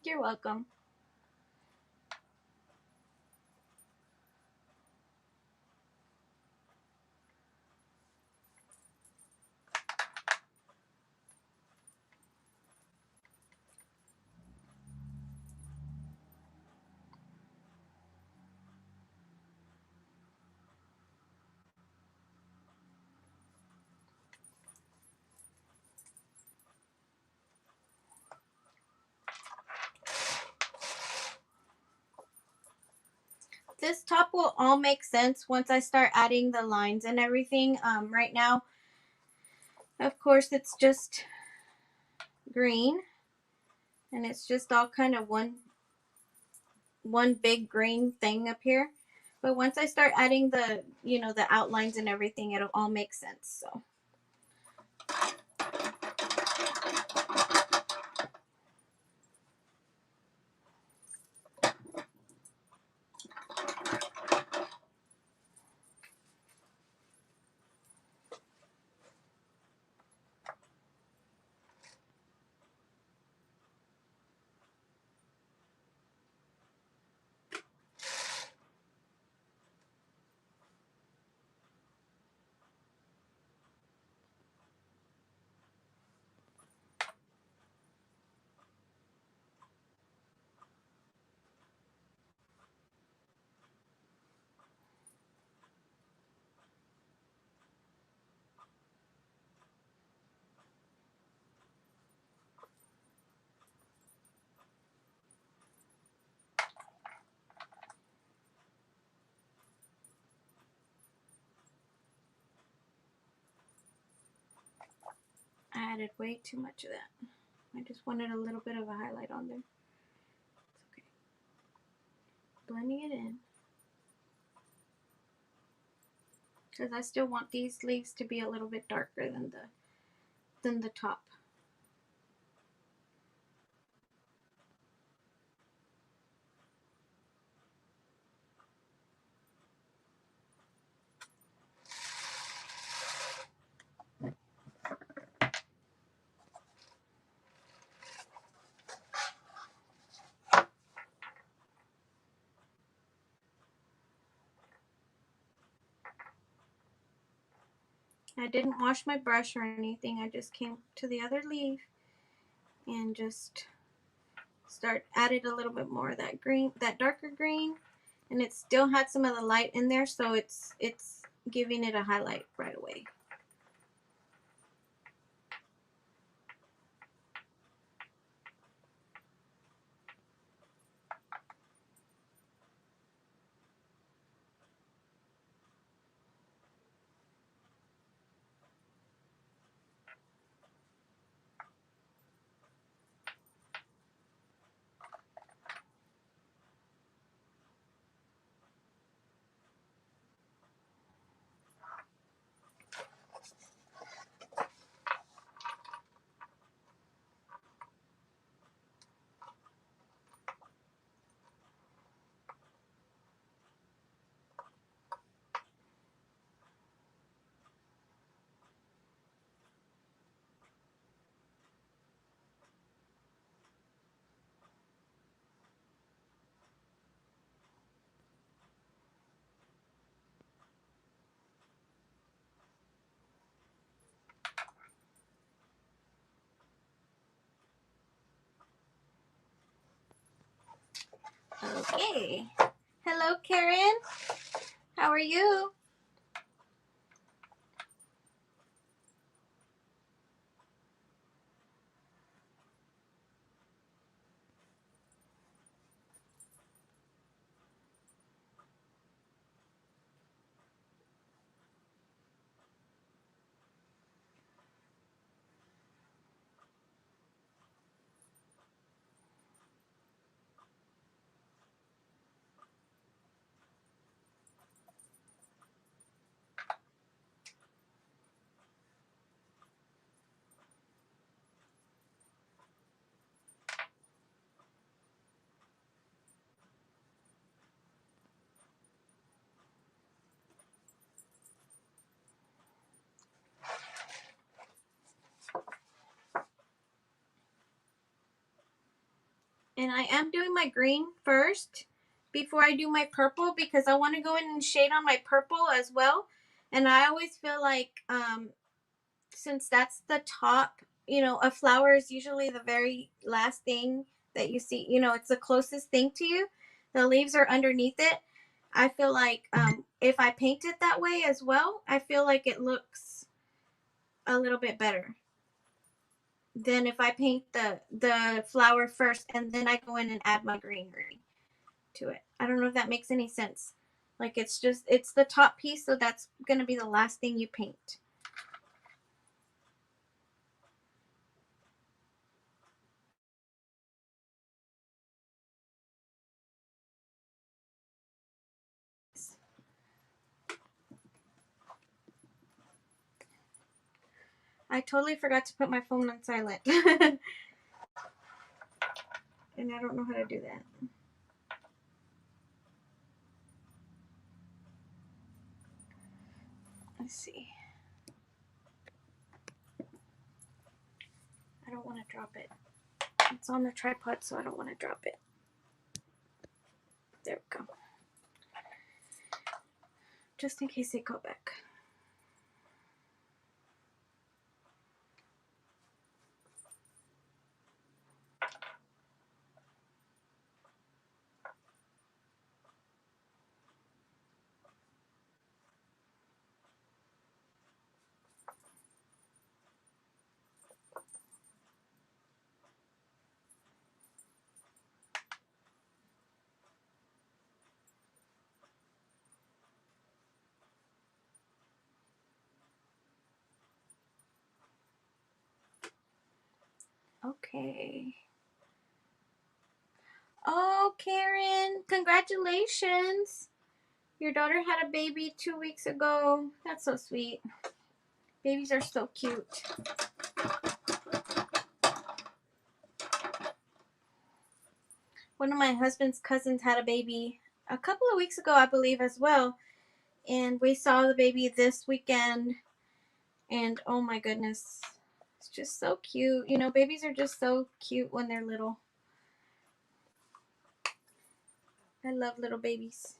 You're welcome. This top will all make sense once I start adding the lines and everything. Right now, of course, it's just green, and it's just all kind of one big green thing up here. But once I start adding the, you know, the outlines and everything, it'll all make sense. So I added way too much of that. I just wanted a little bit of a highlight on there. It's okay. Blending it in. Because I still want these leaves to be a little bit darker than the top. I didn't wash my brush or anything. I just came to the other leaf and just start added a little bit more of that green, that darker green, and it still had some of the light in there, so it's giving it a highlight right away. Okay. Hello, Karen. How are you? And I am doing my green first before I do my purple, because I want to go in and shade on my purple as well. And I always feel like since that's the top, a flower is usually the very last thing that you see. It's the closest thing to you. The leaves are underneath it. I feel like if I paint it that way as well, I feel like it looks a little bit better than if I paint the flower first and then I go in and add my greenery to it. I don't know if that makes any sense. Like it's the top piece, so that's going to be the last thing you paint. I totally forgot to put my phone on silent. And I don't know how to do that. Let's see. I don't want to drop it. It's on the tripod, so I don't want to drop it. There we go. Just in case they go back. Okay. Oh, Karen, congratulations. Your daughter had a baby 2 weeks ago. That's so sweet. Babies are so cute. One of my husband's cousins had a baby a couple of weeks ago, I believe, as well. And we saw the baby this weekend. And oh my goodness, it's just so cute. Babies are just so cute when they're little. I love little babies.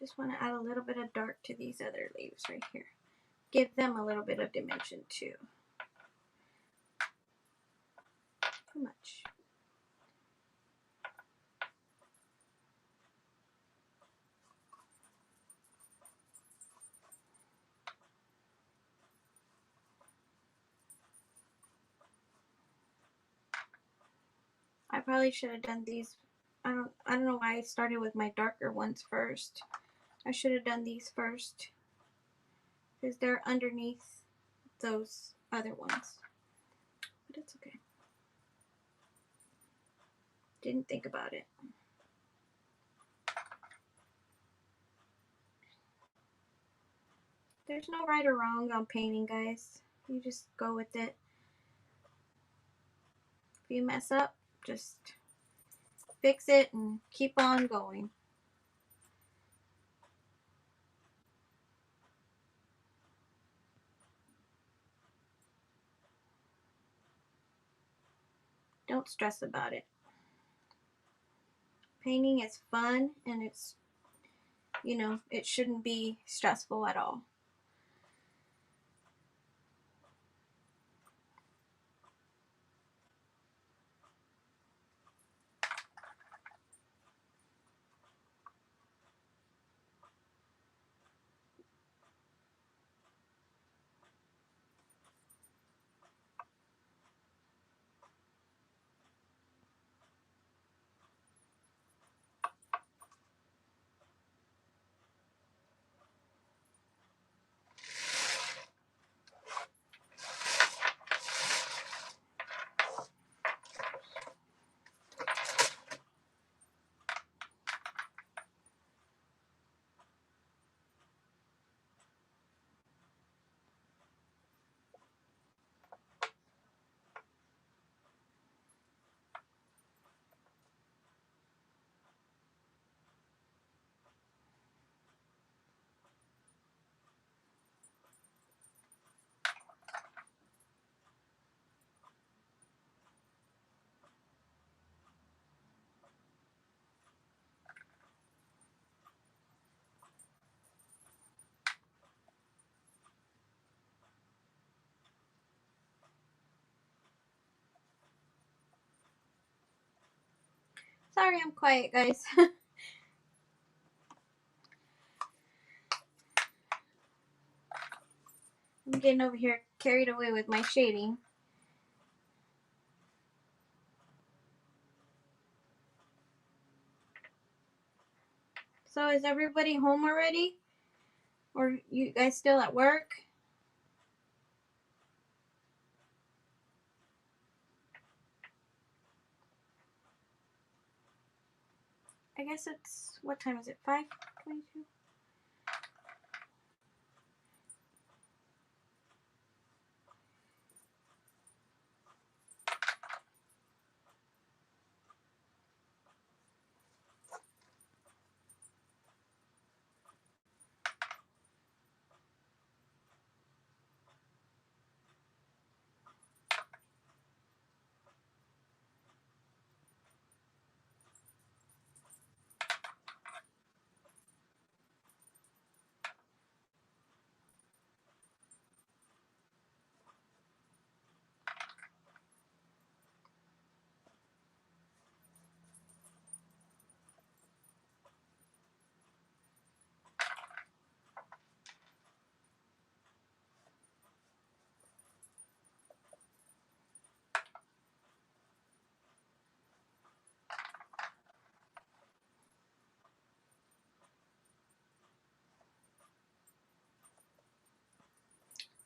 just want to add a little bit of dark to these other leaves right here. Give them a little bit of dimension too. Too much. I probably should have done these. I don't know why I started with my darker ones first. I should have done these first because they're underneath those other ones. But it's okay. Didn't think about it. There's no right or wrong on painting, guys. You just go with it. If you mess up, just fix it and keep on going. Don't stress about it. Painting is fun and it's, you know, it shouldn't be stressful at all. Sorry I'm quiet, guys. I'm getting over here carried away with my shading. So is everybody home already? Or you guys still at work? I guess it's, what time is it? 5:22?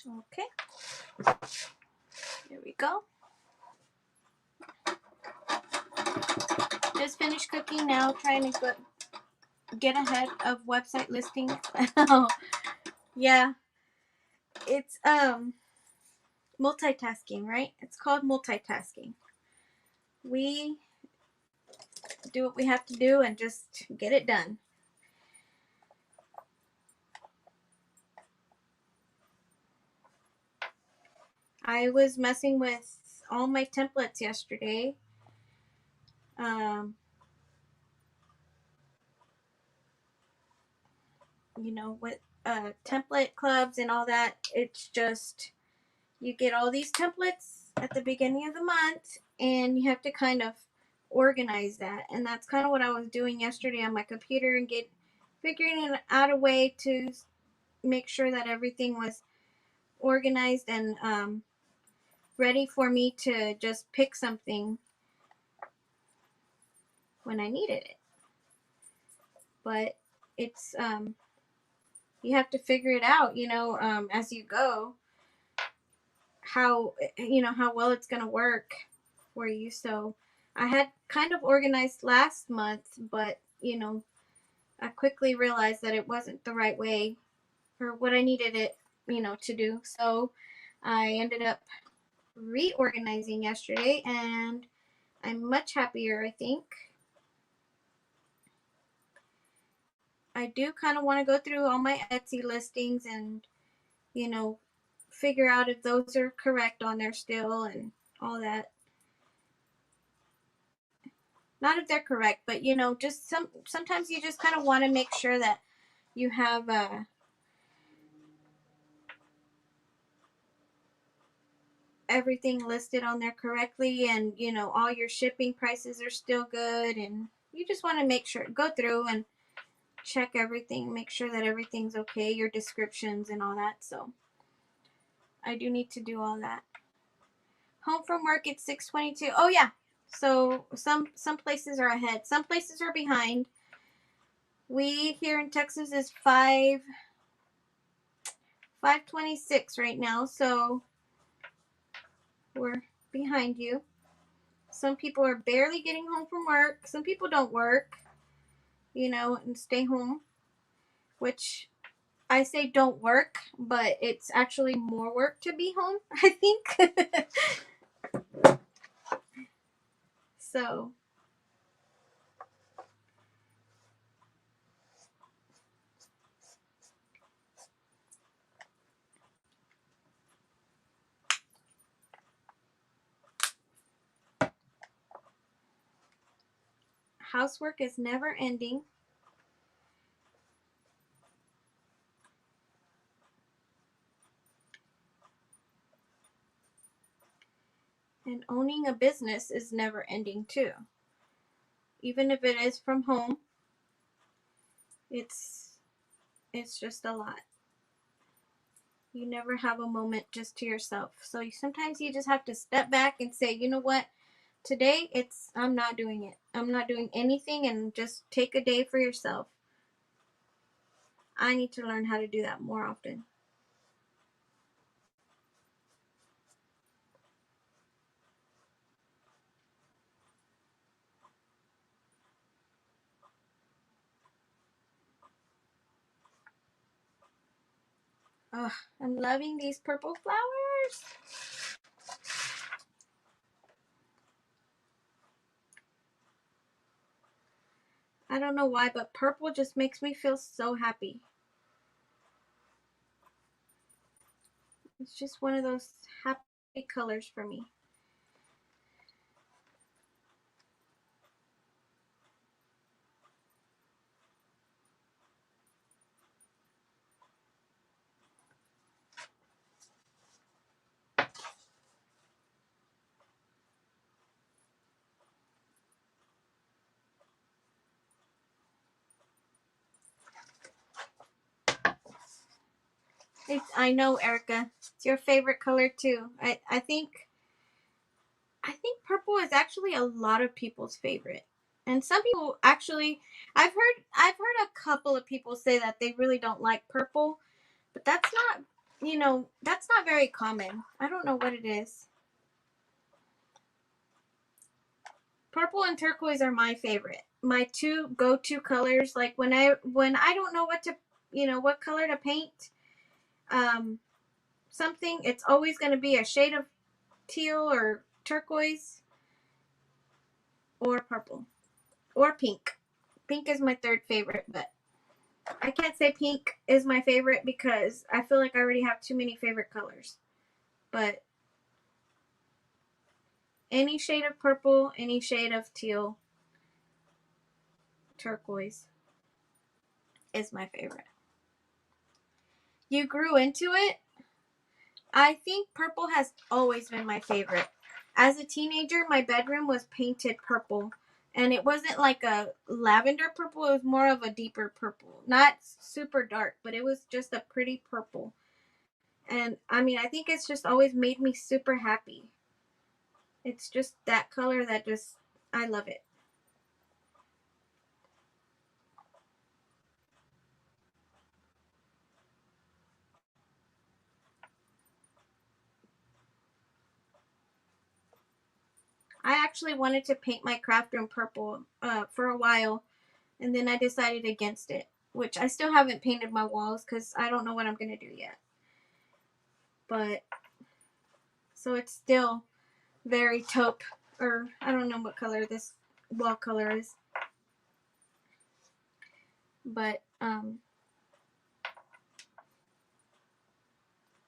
Okay. There we go. Just finished cooking now, trying to get ahead of website listings. Yeah. It's multitasking, right? It's called multitasking. We do what we have to do and just get it done. I was messing with all my templates yesterday. you know, with template clubs and all that. It's just, you get all these templates at the beginning of the month and you have to kind of organize that. And that's kind of what I was doing yesterday on my computer and figuring out a way to make sure that everything was organized and ready for me to just pick something when I needed it. But it's you have to figure it out, as you go, how how well it's gonna work for you. So I had kind of organized last month, but I quickly realized that it wasn't the right way for what I needed it, to do. So I ended up reorganizing yesterday, and I'm much happier, I think. I do kind of want to go through all my Etsy listings and, you know, figure out if those are correct on there still and all that. Not if they're correct, but just sometimes you just kind of want to make sure that you have everything listed on there correctly, and all your shipping prices are still good, and you just want to make sure, go through and check everything, make sure that everything's okay, your descriptions and all that. So I do need to do all that. Home from work at 6:22. Oh yeah. So some places are ahead, some places are behind. We here in Texas is 5:26 right now, so we're behind you. Some people are barely getting home from work. Some people don't work, and stay home, which I say don't work, but it's actually more work to be home, I think. So, housework is never ending. And owning a business is never ending too. Even if it is from home, it's just a lot. You never have a moment just to yourself. So sometimes you just have to step back and say, you know what? Today I'm not doing it. I'm not doing anything, and just take a day for yourself. I need to learn how to do that more often. Oh, I'm loving these purple flowers. I don't know why, but purple just makes me feel so happy. It's just one of those happy colors for me. I know, Erica. It's your favorite color too. I think purple is actually a lot of people's favorite. And some people actually, I've heard a couple of people say that they really don't like purple, but that's not very common. I don't know what it is. Purple and turquoise are my favorite. My two go-to colors. Like when I don't know what color to paint, um, something, it's always going to be a shade of teal or turquoise or purple or pink. Pink is my third favorite, but I can't say pink is my favorite because I feel like I already have too many favorite colors. But any shade of purple, any shade of teal, turquoise is my favorite. you grew into it. I think purple has always been my favorite. As a teenager, my bedroom was painted purple. And it wasn't like a lavender purple, it was more of a deeper purple. Not super dark, but it was just a pretty purple. And I mean, I think it's just always made me super happy. It's just that color that just, I love it. I actually wanted to paint my craft room purple for a while, and then I decided against it, which I still haven't painted my walls because I don't know what I'm going to do yet. But, so it's still very taupe, or I don't know what color this wall color is. But,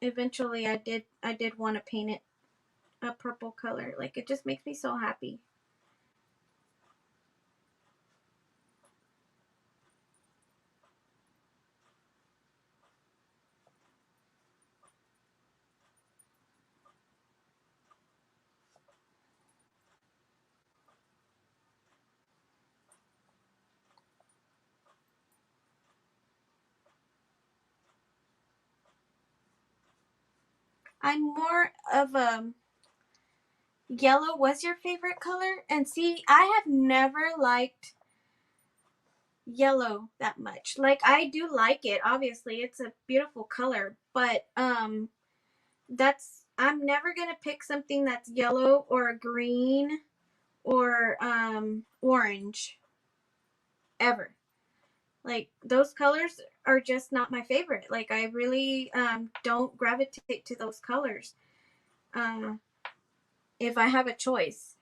eventually I did want to paint it a purple color. Like, it just makes me so happy. I'm more of a yellow was your favorite color. And see, I have never liked yellow that much. Like, I do like it, obviously. It's a beautiful color, but that's I'm never going to pick something that's yellow or green or orange ever. Like, those colors are just not my favorite. Like, I really don't gravitate to those colors. Uh, if I have a choice.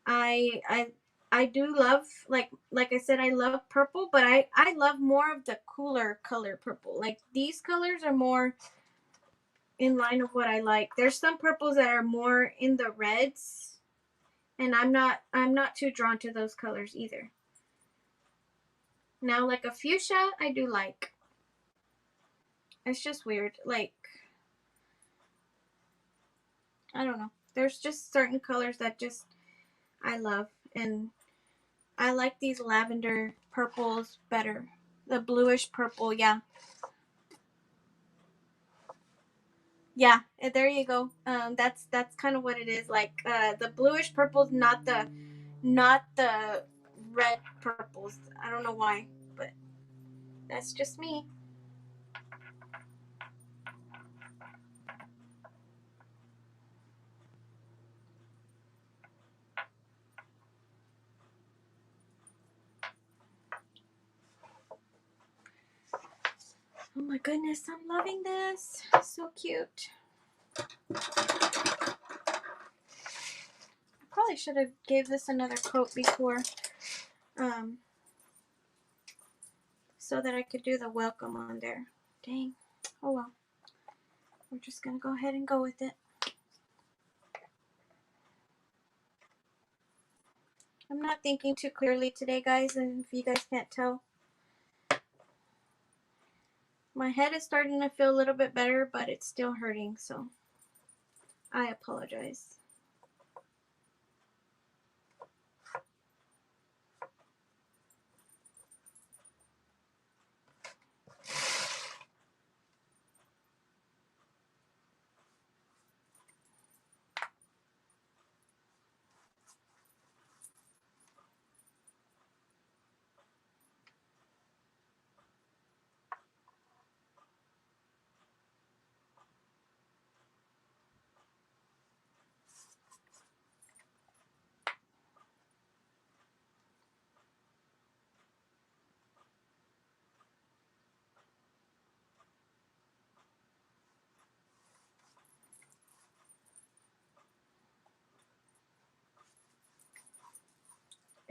I I I do love, like I said, I love purple, but I love more of the cooler color purple. Like, these colors are more in line of what I like. There's some purples that are more in the reds, and I'm not too drawn to those colors either. Now, like a fuchsia, I do like. It's just weird. Like, I don't know. There's just certain colors that just I love, and I like these lavender purples better. The bluish purple, yeah. Yeah, there you go. That's kind of what it is. Like, the bluish purples, not the red purples. I don't know why, but that's just me. Oh my goodness, I'm loving this. So cute. I probably should have gave this another coat before, um, so that I could do the welcome on there. Dang. Oh well. We're just gonna go ahead and go with it. I'm not thinking too clearly today, guys, and if you guys can't tell, my head is starting to feel a little bit better, but it's still hurting, so I apologize.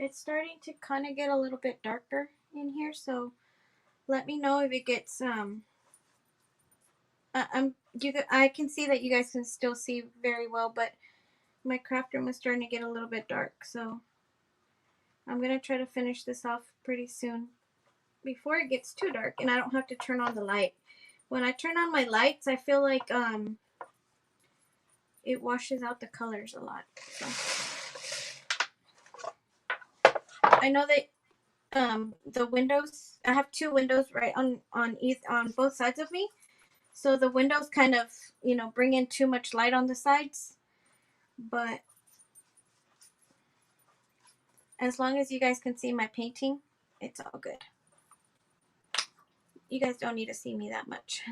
It's starting to kind of get a little bit darker in here, so let me know if it gets I can see that you guys can still see very well, but my craft room is starting to get a little bit dark, so I'm gonna try to finish this off pretty soon before it gets too dark and I don't have to turn on the light, when I turn on my lights, I feel like it washes out the colors a lot. So I know that the windows, I have two windows right on both sides of me. So the windows kind of, you know, bring in too much light on the sides. But as long as you guys can see my painting, it's all good. You guys don't need to see me that much.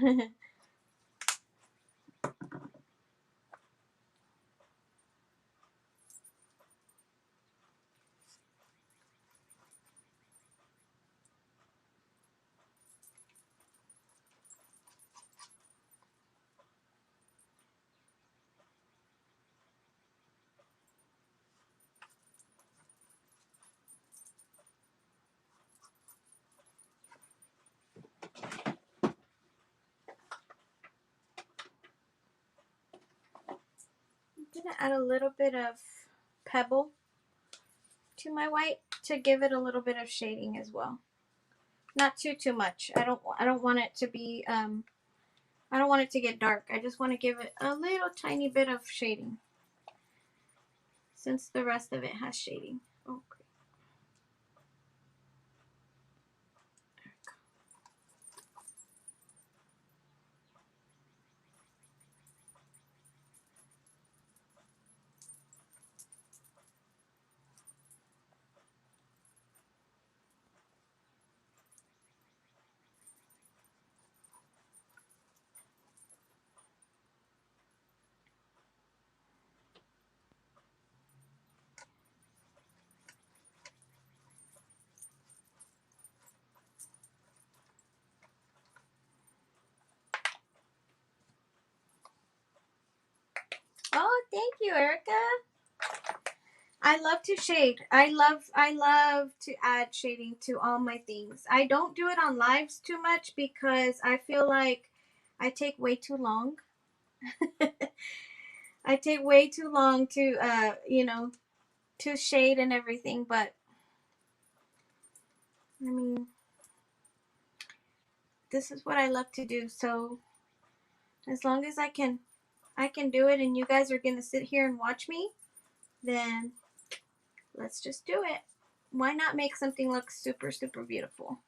I'm gonna add a little bit of pebble to my white to give it a little bit of shading as well. Not too much. I don't want it to be I don't want it to get dark. I just want to give it a little tiny bit of shading, since the rest of it has shading. Oh, great. Oh, thank you, Erica. I love to shade. I love to add shading to all my things. I don't do it on lives too much because I feel like I take way too long. I take way too long to you know, to shade and everything, but I mean, this is what I love to do. So as long as I can do it and you guys are going to sit here and watch me, then let's just do it. Why not make something look super beautiful,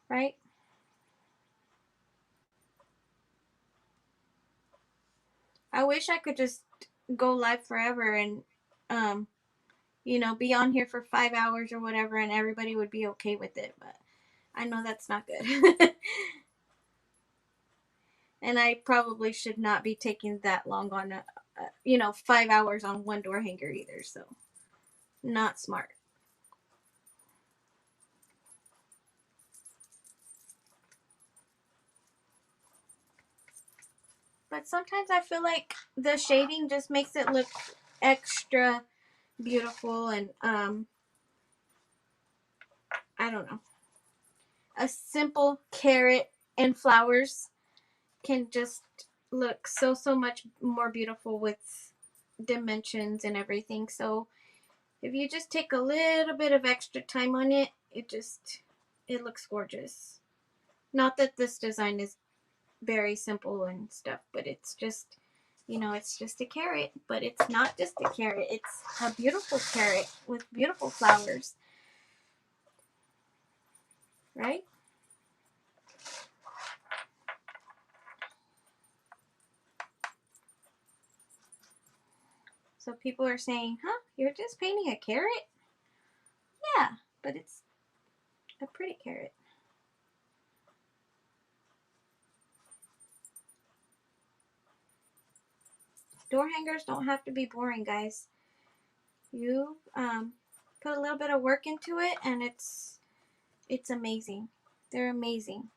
right? I wish I could just go live forever and you know, be on here for 5 hours or whatever and everybody would be okay with it, but I know that's not good. And I probably should not be taking that long on you know, 5 hours on one door hanger either, so not smart. But sometimes I feel like the shading just makes it look extra beautiful, and I don't know. A simple carrot and flowers can just look so much more beautiful with dimensions and everything. So if you just take a little bit of extra time on it, it looks gorgeous. Not that this design is very simple and stuff, but it's just, you know, it's just a carrot, but it's not just a carrot. It's a beautiful carrot with beautiful flowers, right? So people are saying, huh, you're just painting a carrot? Yeah, but it's a pretty carrot. Door hangers don't have to be boring, guys. You put a little bit of work into it, and it's amazing. They're amazing.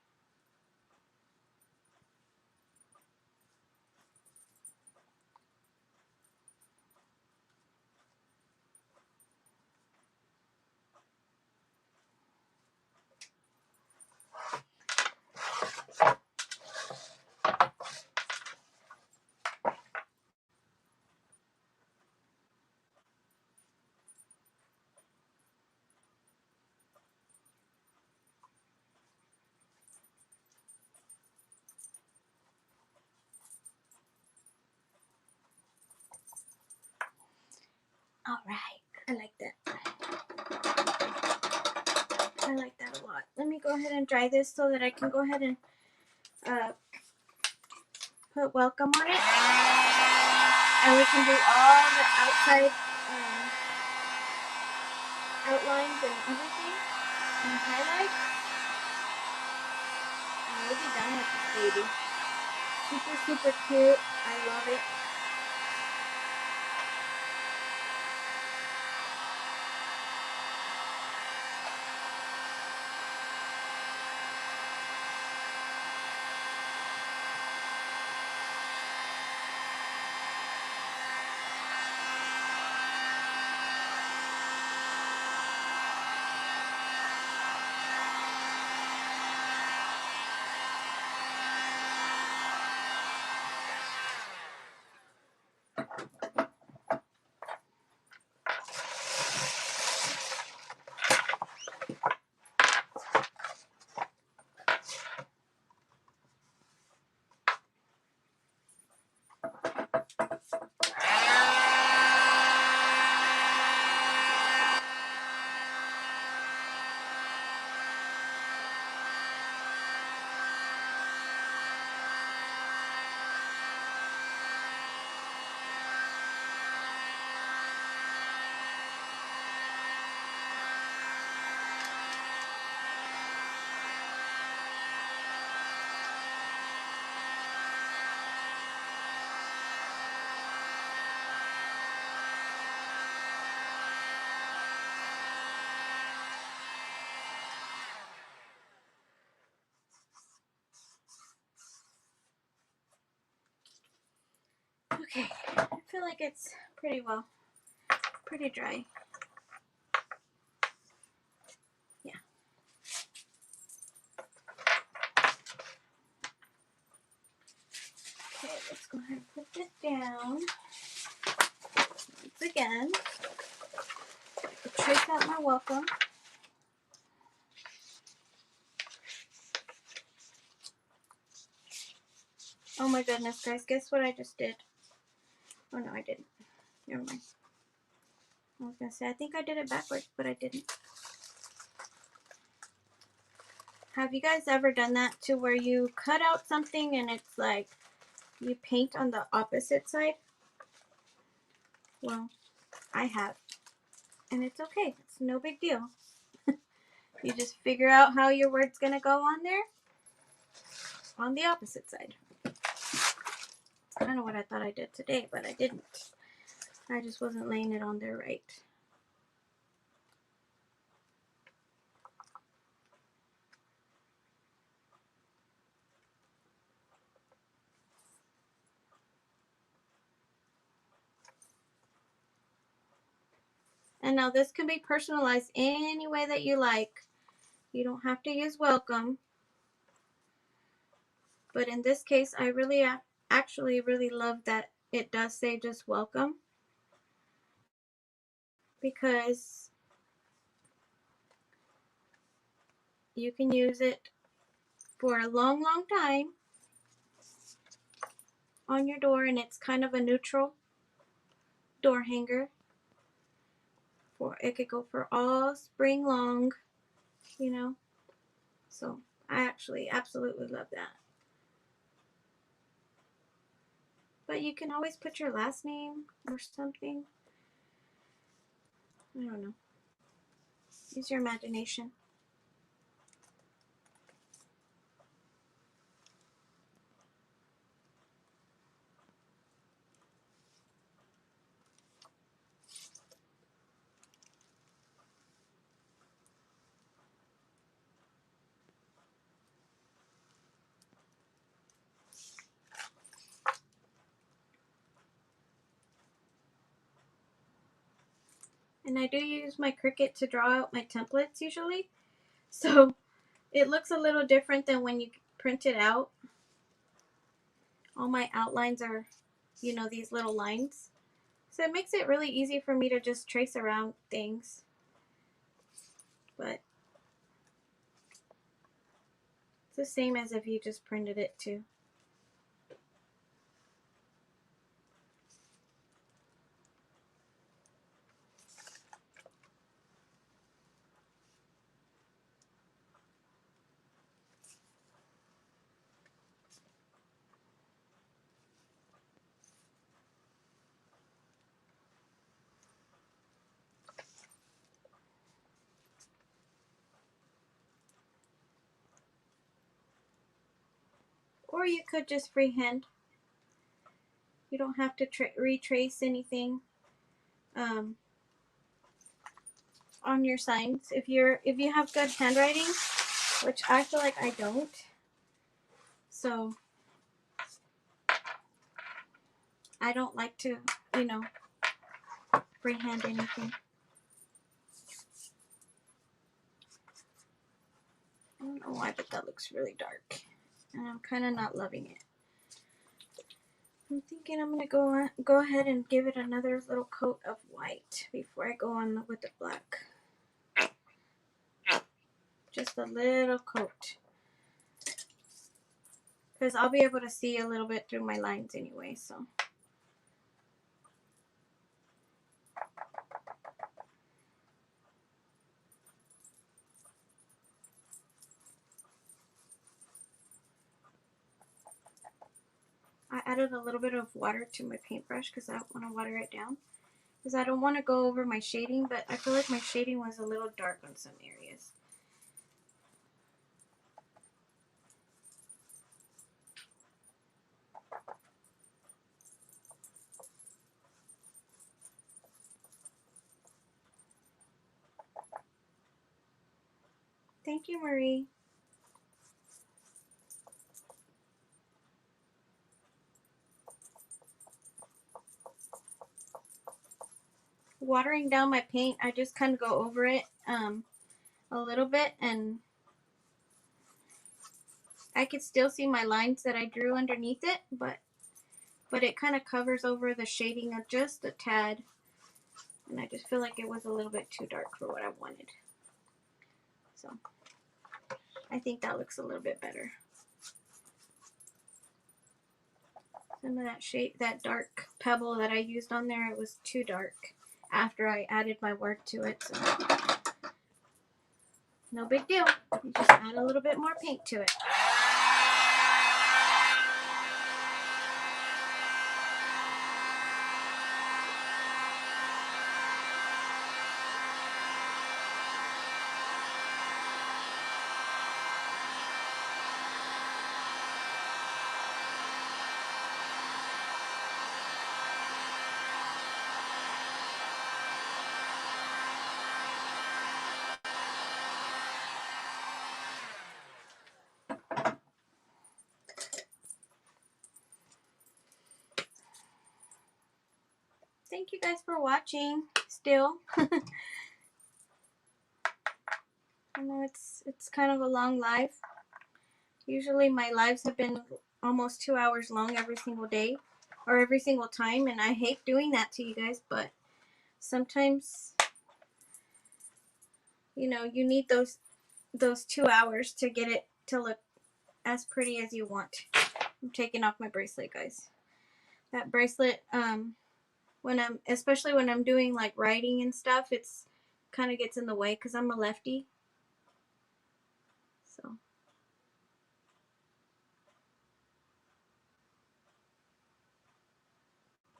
All right. I like that. I like that a lot. Let me go ahead and dry this so that I can go ahead and put welcome on it. And we can do all the outside outlines and everything and highlights. And we'll be done with this baby. Super, super cute. I love it. Okay, I feel like it's pretty dry. Yeah. Okay, let's go ahead and put this down. Once again, trace out my welcome. Oh my goodness, guys, guess what I just did? Oh no, I didn't. Never mind. I was gonna say, I think I did it backwards, but I didn't. Have you guys ever done that to where you cut out something and it's like you paint on the opposite side? Well, I have. And it's okay. It's no big deal. You just figure out how your word's gonna go on there on the opposite side. It's kind of what I thought I did today, but I didn't. I just wasn't laying it on there right. And now this can be personalized any way that you like. You don't have to use welcome. But in this case, I really actually really love that it does say just welcome, because you can use it for a long, long time on your door, and it's kind of a neutral door hanger. It could go for all spring long, you know. So I actually absolutely love that. But you can always put your last name or something. I don't know. Use your imagination. And I do use my Cricut to draw out my templates usually. So it looks a little different than when you print it out. All my outlines are, you know, these little lines. So it makes it really easy for me to just trace around things. But it's the same as if you just printed it too. or you could just freehand. You don't have to retrace anything on your signs. If you have good handwriting, which I feel like I don't, so I don't like to, you know, freehand anything. I don't know why, but that looks really dark, and I'm kind of not loving it. I'm thinking I'm gonna go ahead and give it another little coat of white before I go on with the black. Just a little coat, because I'll be able to see a little bit through my lines anyway. So I added a little bit of water to my paintbrush because I don't want to water it down. Because I don't want to go over my shading, but I feel like my shading was a little dark on some areas. Thank you, Marie. Watering down my paint, I just kind of go over it a little bit, and I could still see my lines that I drew underneath it, but it kind of covers over the shading of just a tad, and I just feel like it was a little bit too dark for what I wanted. So I think that looks a little bit better. Some of that shade, that dark pebble that I used on there, it was too dark after I added my work to it. So no big deal. You just add a little bit more paint to it. Thank you guys for watching still. I know it's kind of a long live. Usually my lives have been almost 2 hours long every single day or every single time, and I hate doing that to you guys, but sometimes, you know, you need those 2 hours to get it to look as pretty as you want. I'm taking off my bracelet, guys. That bracelet, especially when I'm doing like writing and stuff, it's kind of gets in the way because I'm a lefty. So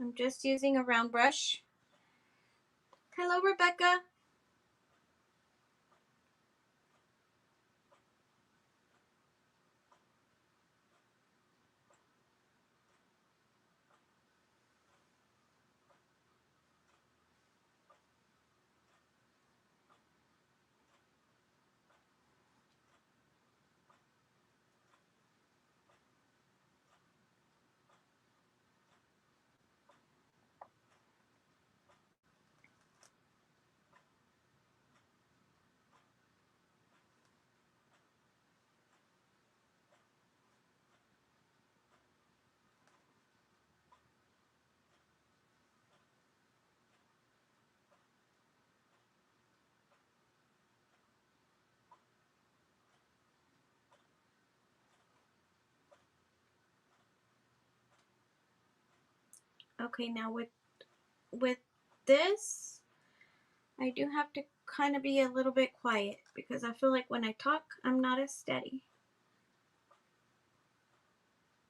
I'm just using a round brush. Hello, Rebecca. Okay, now with this, I do have to kind of be a little bit quiet because I feel like when I talk, I'm not as steady.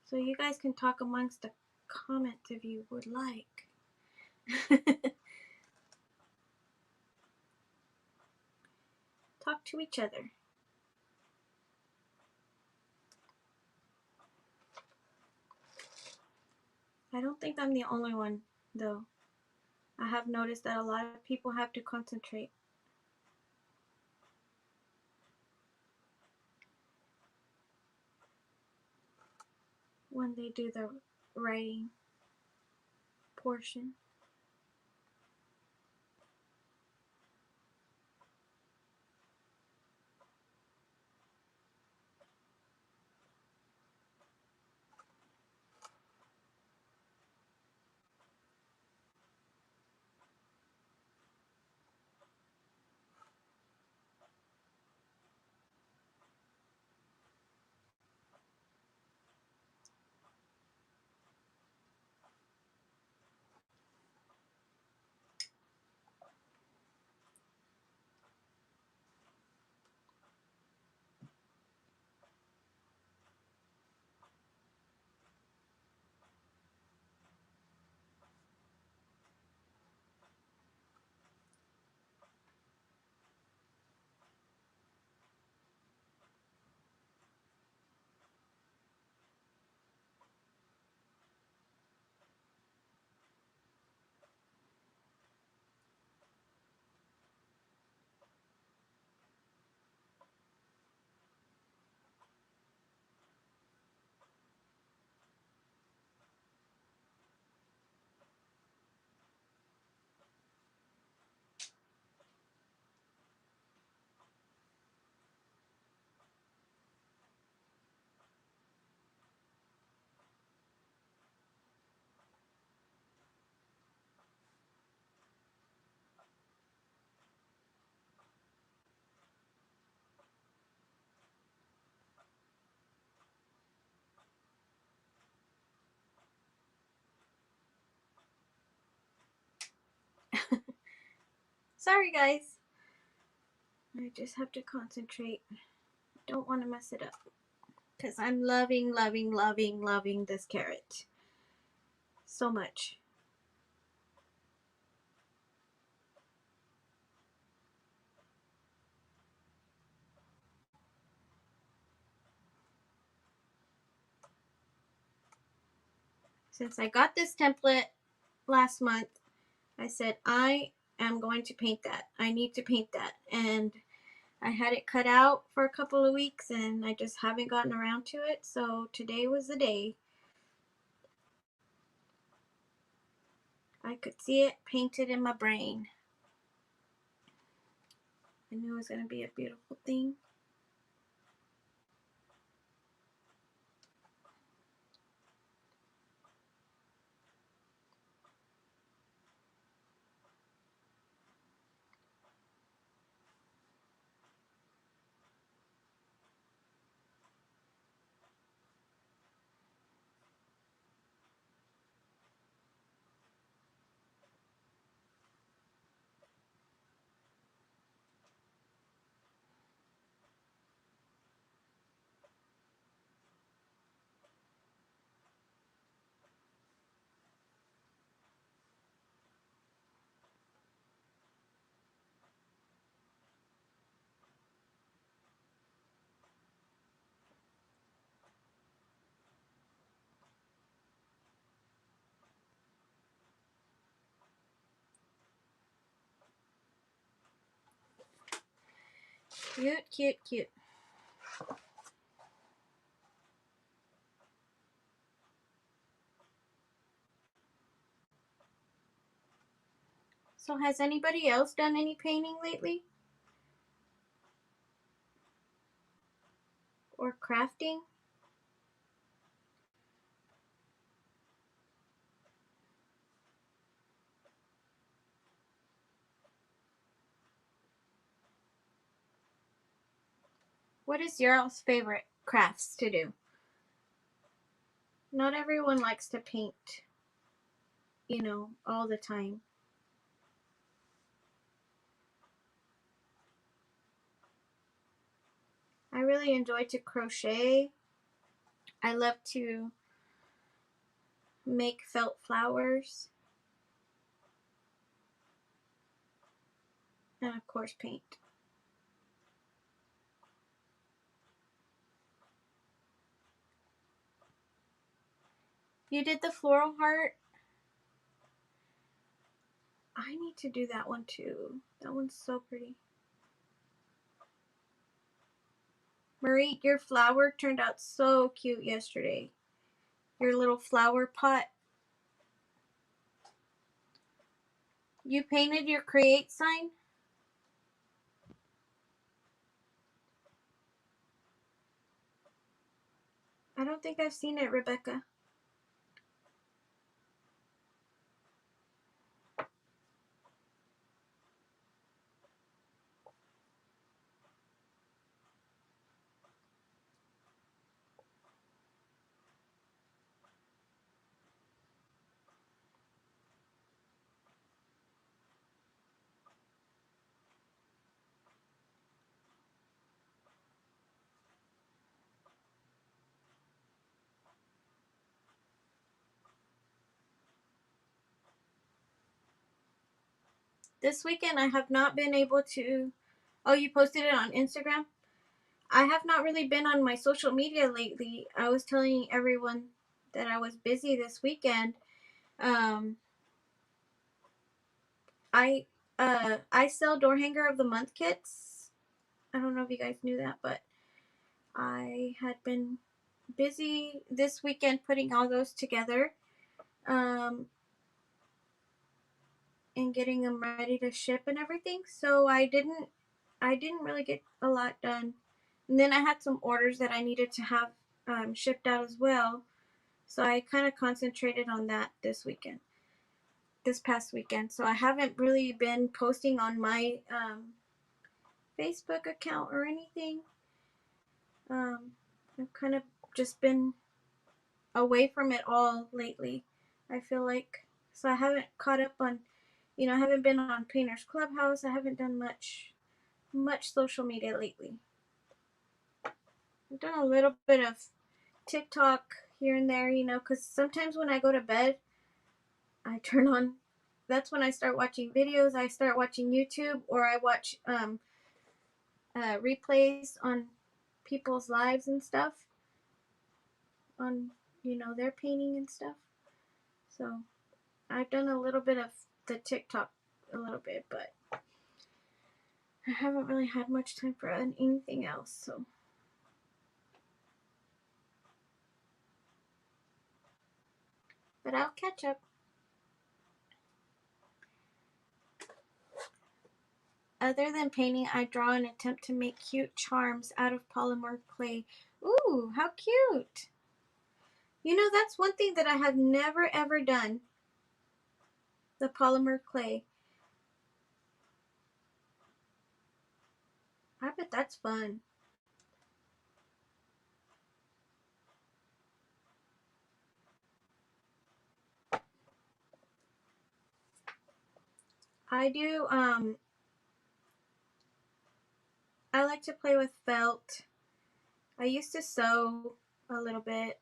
So you guys can talk amongst the comments if you would like. Talk to each other. I don't think I'm the only one, though. I have noticed that a lot of people have to concentrate when they do the writing portion. Sorry, guys. I just have to concentrate. Don't want to mess it up. Because I'm loving, loving, loving, loving this carrot. So much. Since I got this template last month, I said, I am going to paint that. I need to paint that. And I had it cut out for a couple of weeks and I just haven't gotten around to it. So today was the day. I could see it painted in my brain. I knew it was going to be a beautiful thing. Cute, cute, cute. So has anybody else done any painting lately? Or crafting? What is your all's favorite crafts to do? Not everyone likes to paint, all the time. I really enjoy to crochet. I love to make felt flowers. And of course paint. You did the floral heart. I need to do that one too. That one's so pretty. Marie, your flower turned out so cute yesterday. Your little flower pot. You painted your create sign? I don't think I've seen it, Rebecca. This weekend I have not been able to. Oh, you posted it on Instagram? I have not really been on my social media lately. I was telling everyone that I was busy this weekend. Um, I sell door hanger of the month kits. I don't know if you guys knew that, but I had been busy this weekend putting all those together, um, and getting them ready to ship and everything. So I didn't really get a lot done. And then I had some orders that I needed to have shipped out as well. So I kind of concentrated on that this past weekend. So I haven't really been posting on my Facebook account or anything. I've kind of just been away from it all lately. I feel like so I haven't caught up on, I haven't been on Painters Clubhouse. I haven't done much social media lately. I've done a little bit of TikTok here and there, because sometimes when I go to bed, I turn on. That's when I start watching videos. I start watching YouTube, or I watch replays on people's lives and stuff, on their painting and stuff. So I've done a little bit of the TikTok, a little bit, but I haven't really had much time for anything else. So, but I'll catch up. Other than painting, I draw and attempt to make cute charms out of polymer clay. Ooh, how cute! That's one thing that I have never ever done. The polymer clay. I bet that's fun. I do, I like to play with felt. I used to sew a little bit.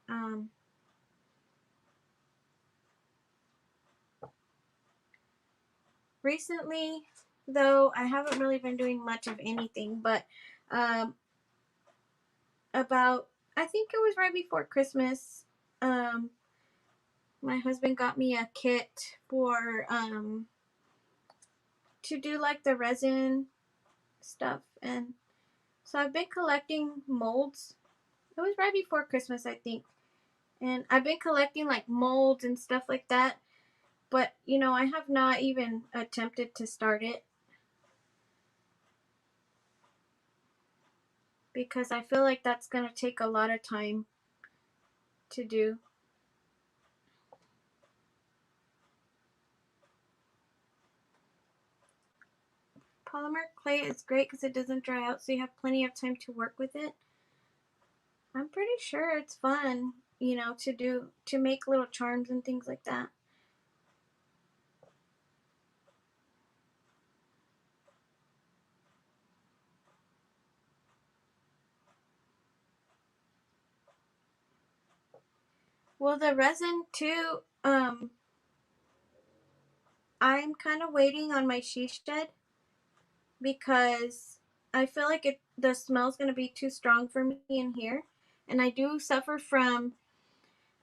Um, Recently, though, I haven't really been doing much of anything, but um, about, I think it was right before Christmas, um, my husband got me a kit for to do like the resin stuff, and so I've been collecting molds. It was right before Christmas, I think, and I've been collecting like molds and stuff like that, but I have not even attempted to start it because I feel like that's going to take a lot of time to do. Polymer clay is great because it doesn't dry out, so you have plenty of time to work with it. I'm pretty sure it's fun, to make little charms and things like that. Well, the resin too, I'm kind of waiting on my she shed because I feel like the smell's going to be too strong for me in here. And I do suffer from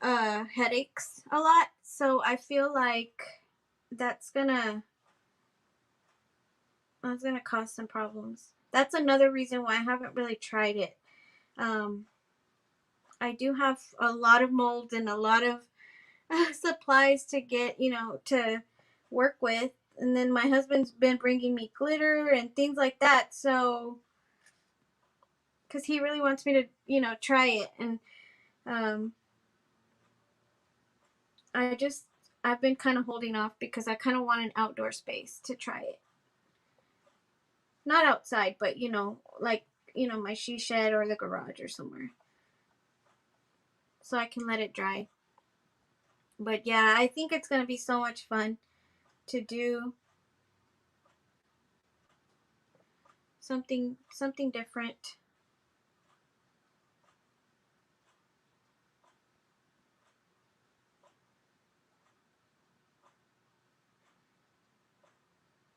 headaches a lot. So I feel like that's gonna cause some problems. That's another reason why I haven't really tried it. Um, I do have a lot of molds and a lot of supplies to get, to work with. And then my husband's been bringing me glitter and things like that. So, because he really wants me to, try it. And um, I just, I've been kind of holding off because I kind of want an outdoor space to try it. Not outside, but, like, my she shed or the garage or somewhere. So I can let it dry. But yeah, I think it's going to be so much fun to do something different.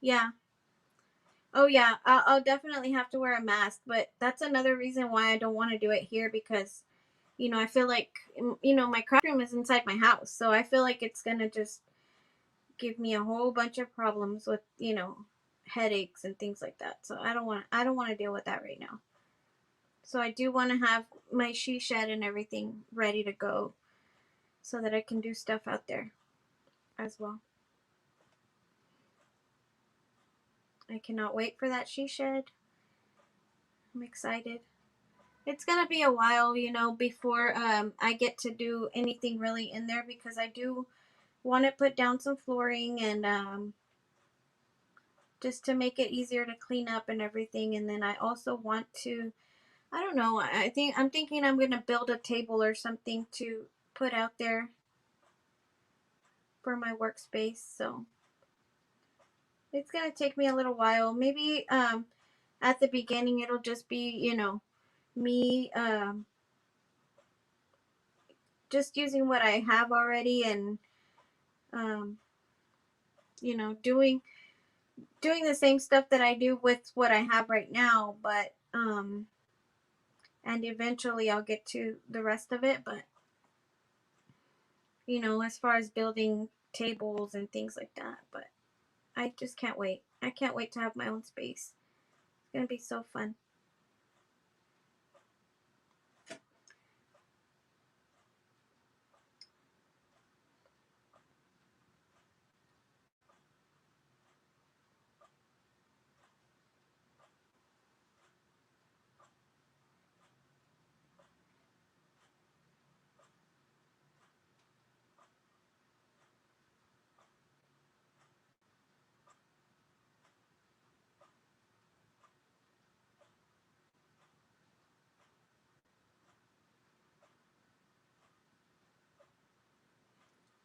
Yeah. Oh yeah, I'll definitely have to wear a mask, but that's another reason why I don't want to do it here because, I feel like, my craft room is inside my house, so I feel like it's gonna just give me a whole bunch of problems with, headaches and things like that. So I don't want to deal with that right now. So I do want to have my she shed and everything ready to go so that I can do stuff out there as well. I cannot wait for that she shed. I'm excited. It's gonna be a while, before I get to do anything really in there because I do want to put down some flooring and just to make it easier to clean up and everything. And then I also want to, I don't know, I'm thinking I'm gonna build a table or something to put out there for my workspace. So it's gonna take me a little while. Maybe at the beginning it'll just be, me just using what I have already and um, doing the same stuff that I do with what I have right now, but and eventually I'll get to the rest of it, but as far as building tables and things like that, but I just can't wait. I can't wait to have my own space. It's going to be so fun.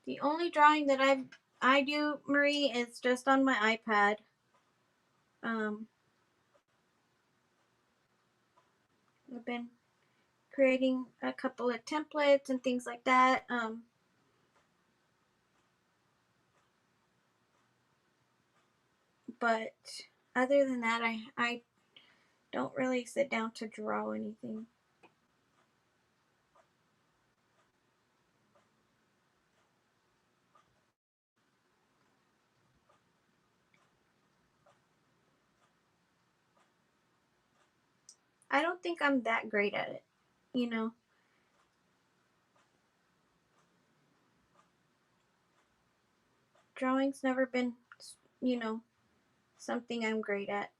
The only drawing that I do, Marie, is just on my iPad. Um, I've been creating a couple of templates and things like that. But other than that, I don't really sit down to draw anything. I don't think I'm that great at it, you know. Drawing's never been, you know, something I'm great at.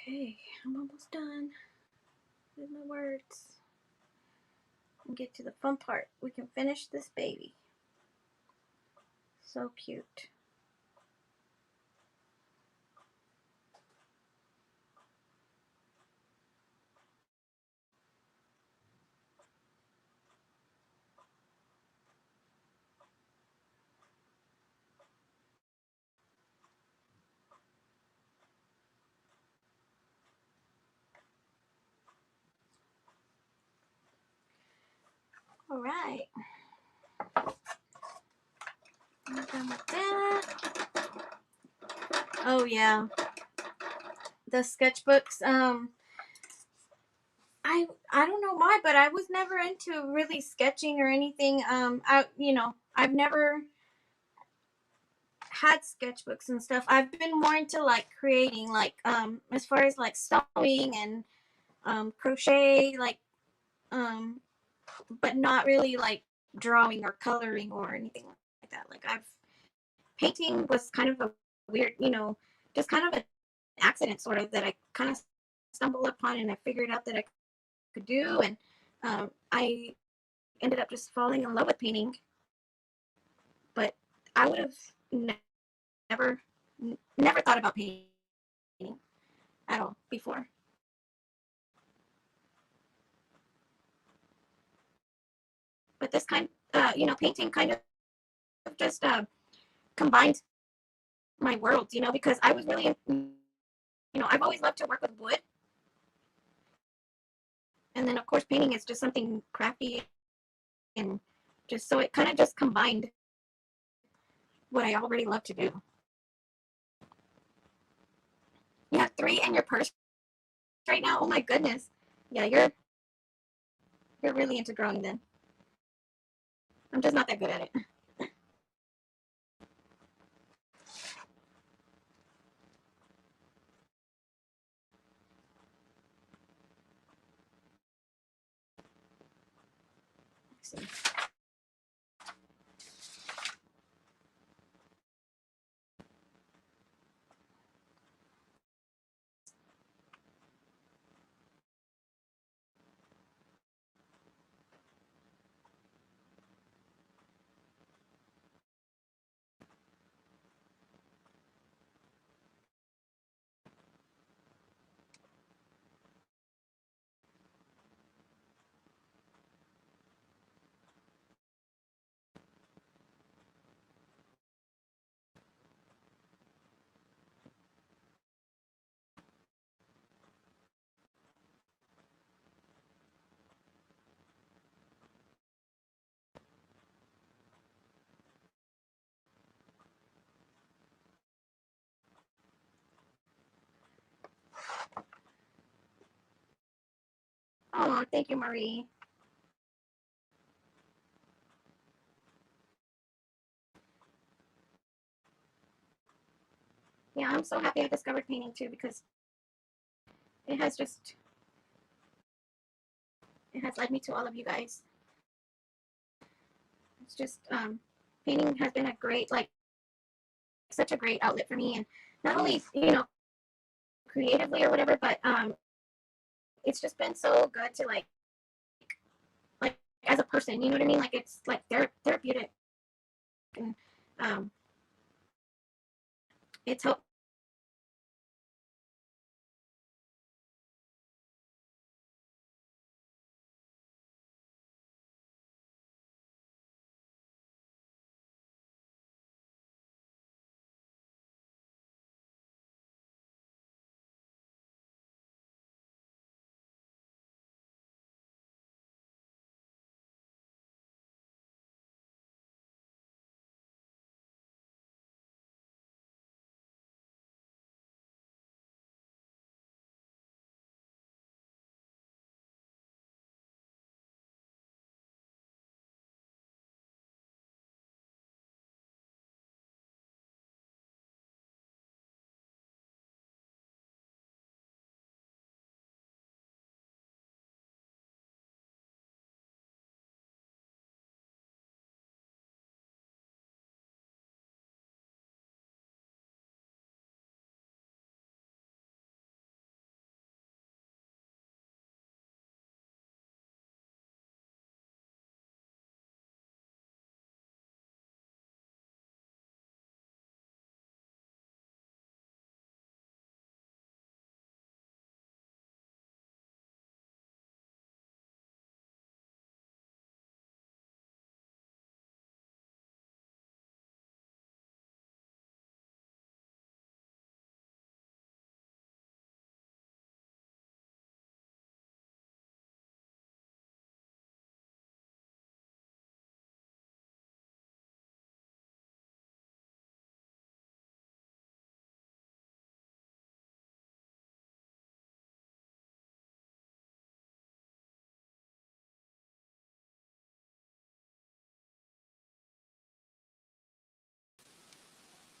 Okay, I'm almost done with my words. And get to the fun part. We can finish this baby. So cute. All right. I'm done with that. Oh yeah, the sketchbooks. I don't know why, but I was never into really sketching or anything. I've never had sketchbooks and stuff. I've been more into like creating, like as far as like sewing and crochet, like um, but not really like drawing or coloring or anything like that. Like I've painting was kind of a weird, just kind of an accident sort of that I kind of stumbled upon and I figured out that I could do, and I ended up just falling in love with painting. But I would have never, never thought about painting at all before. But this painting kind of just combined my worlds, because I was really, I've always loved to work with wood. And then, of course, painting is just something crafty and just so it kind of just combined what I already love to do. You have three in your purse right now. Oh my goodness. Yeah, you're really into drawing then. I'm just not that good at it. Let's see. Oh, thank you, Marie. Yeah, I'm so happy I discovered painting too because it has just it has led me to all of you guys. It's just painting has been a great, like, such a great outlet for me, and not only creatively or whatever, but it's just been so good to like as a person. You know what I mean? Like it's like therapeutic, and um, it's helped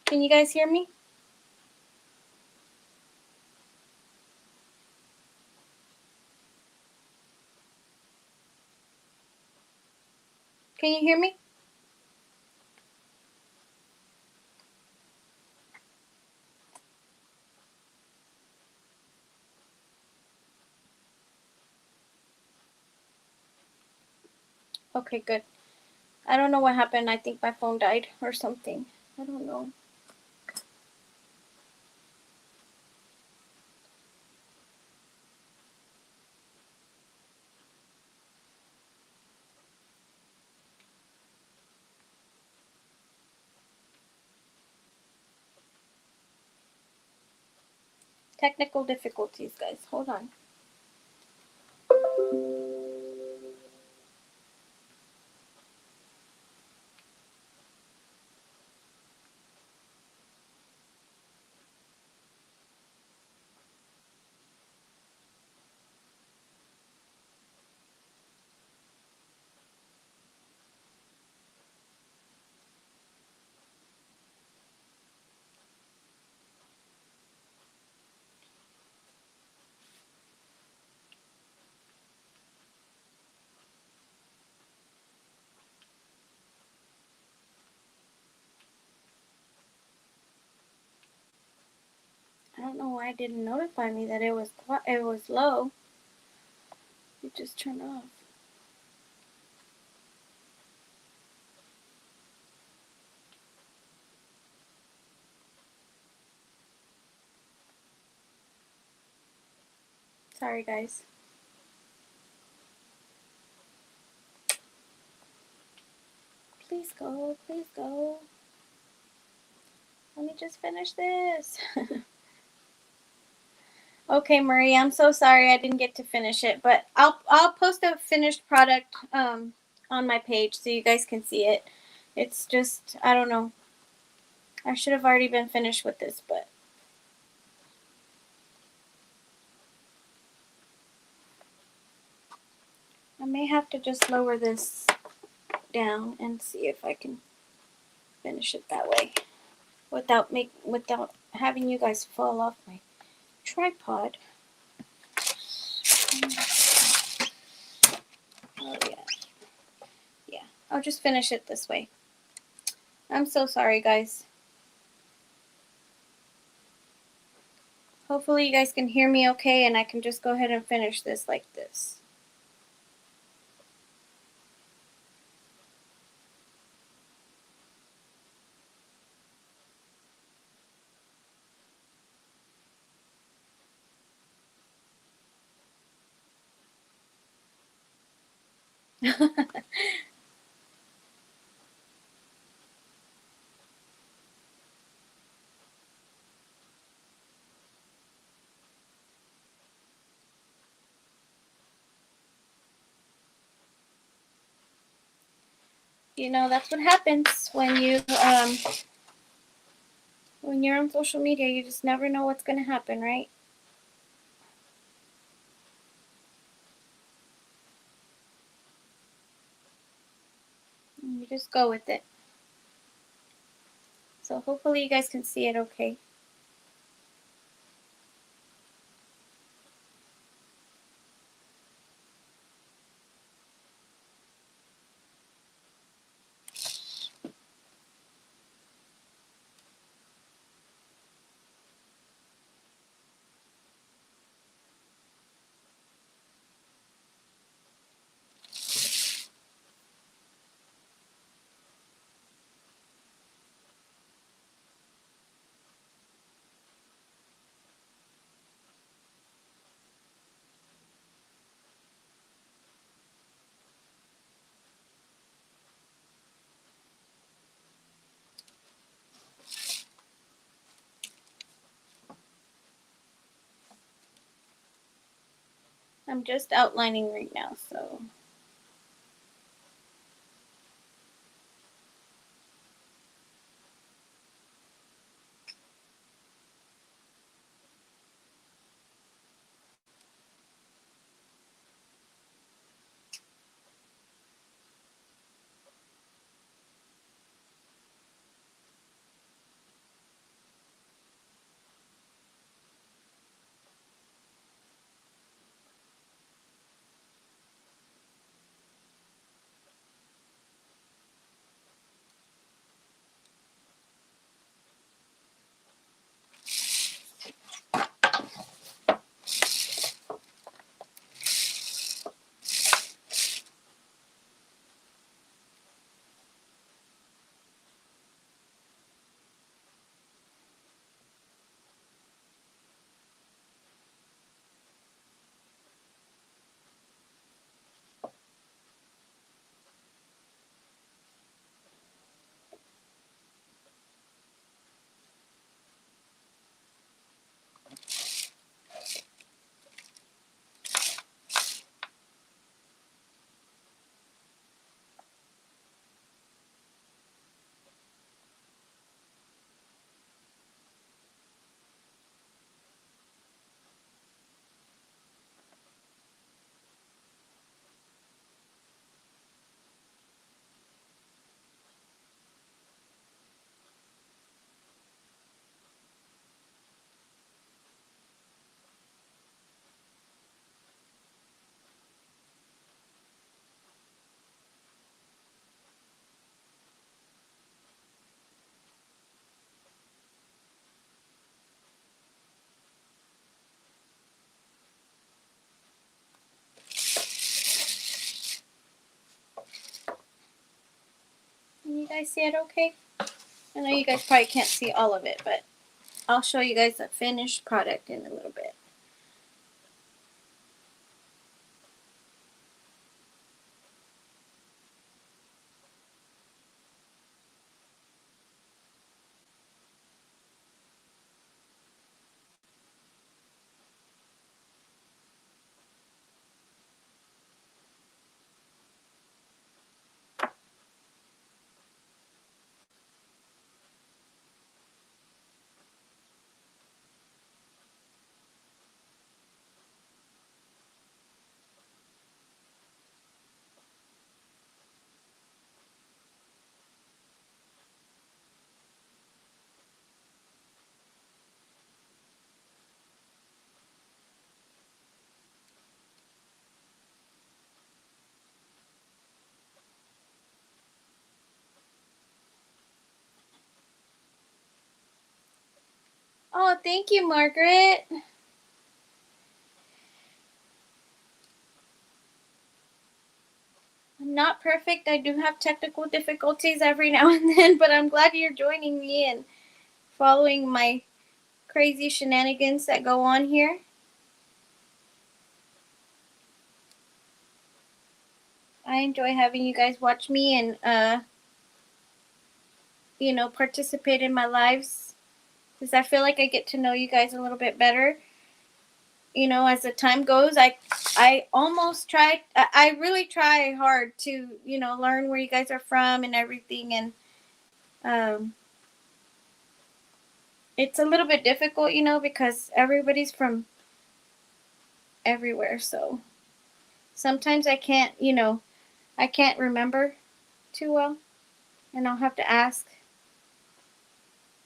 Can you guys hear me? Can you hear me? Okay, good. I don't know what happened. I think my phone died or something. I don't know. Technical difficulties, guys. Hold on. I don't know why it didn't notify me that it was low. It just turned off. Sorry, guys. Please go. Please go. Let me just finish this. Okay, Marie, I'm so sorry I didn't get to finish it, but I'll post a finished product on my page so you guys can see it. It's just, I don't know. I should have already been finished with this, but I may have to just lower this down and see if I can finish it that way without having you guys fall off my tripod. Oh yeah. Yeah. I'll just finish it this way. I'm so sorry, guys. Hopefully you guys can hear me okay and I can just go ahead and finish this like this. You know, that's what happens when you're on social media. You just never know what's going to happen, right? And you just go with it. So hopefully you guys can see it okay. I'm just outlining right now, so you guys see it okay? I know you guys probably can't see all of it, but I'll show you guys the finished product in a little bit. Oh, thank you, Margaret. I'm not perfect. I do have technical difficulties every now and then, but I'm glad you're joining me and following my crazy shenanigans that go on here. I enjoy having you guys watch me and participate in my lives, because I feel like I get to know you guys a little bit better. As the time goes, I almost try. I really try hard to learn where you guys are from and everything, and it's a little bit difficult, because everybody's from everywhere. So sometimes I can't remember too well, and I'll have to ask.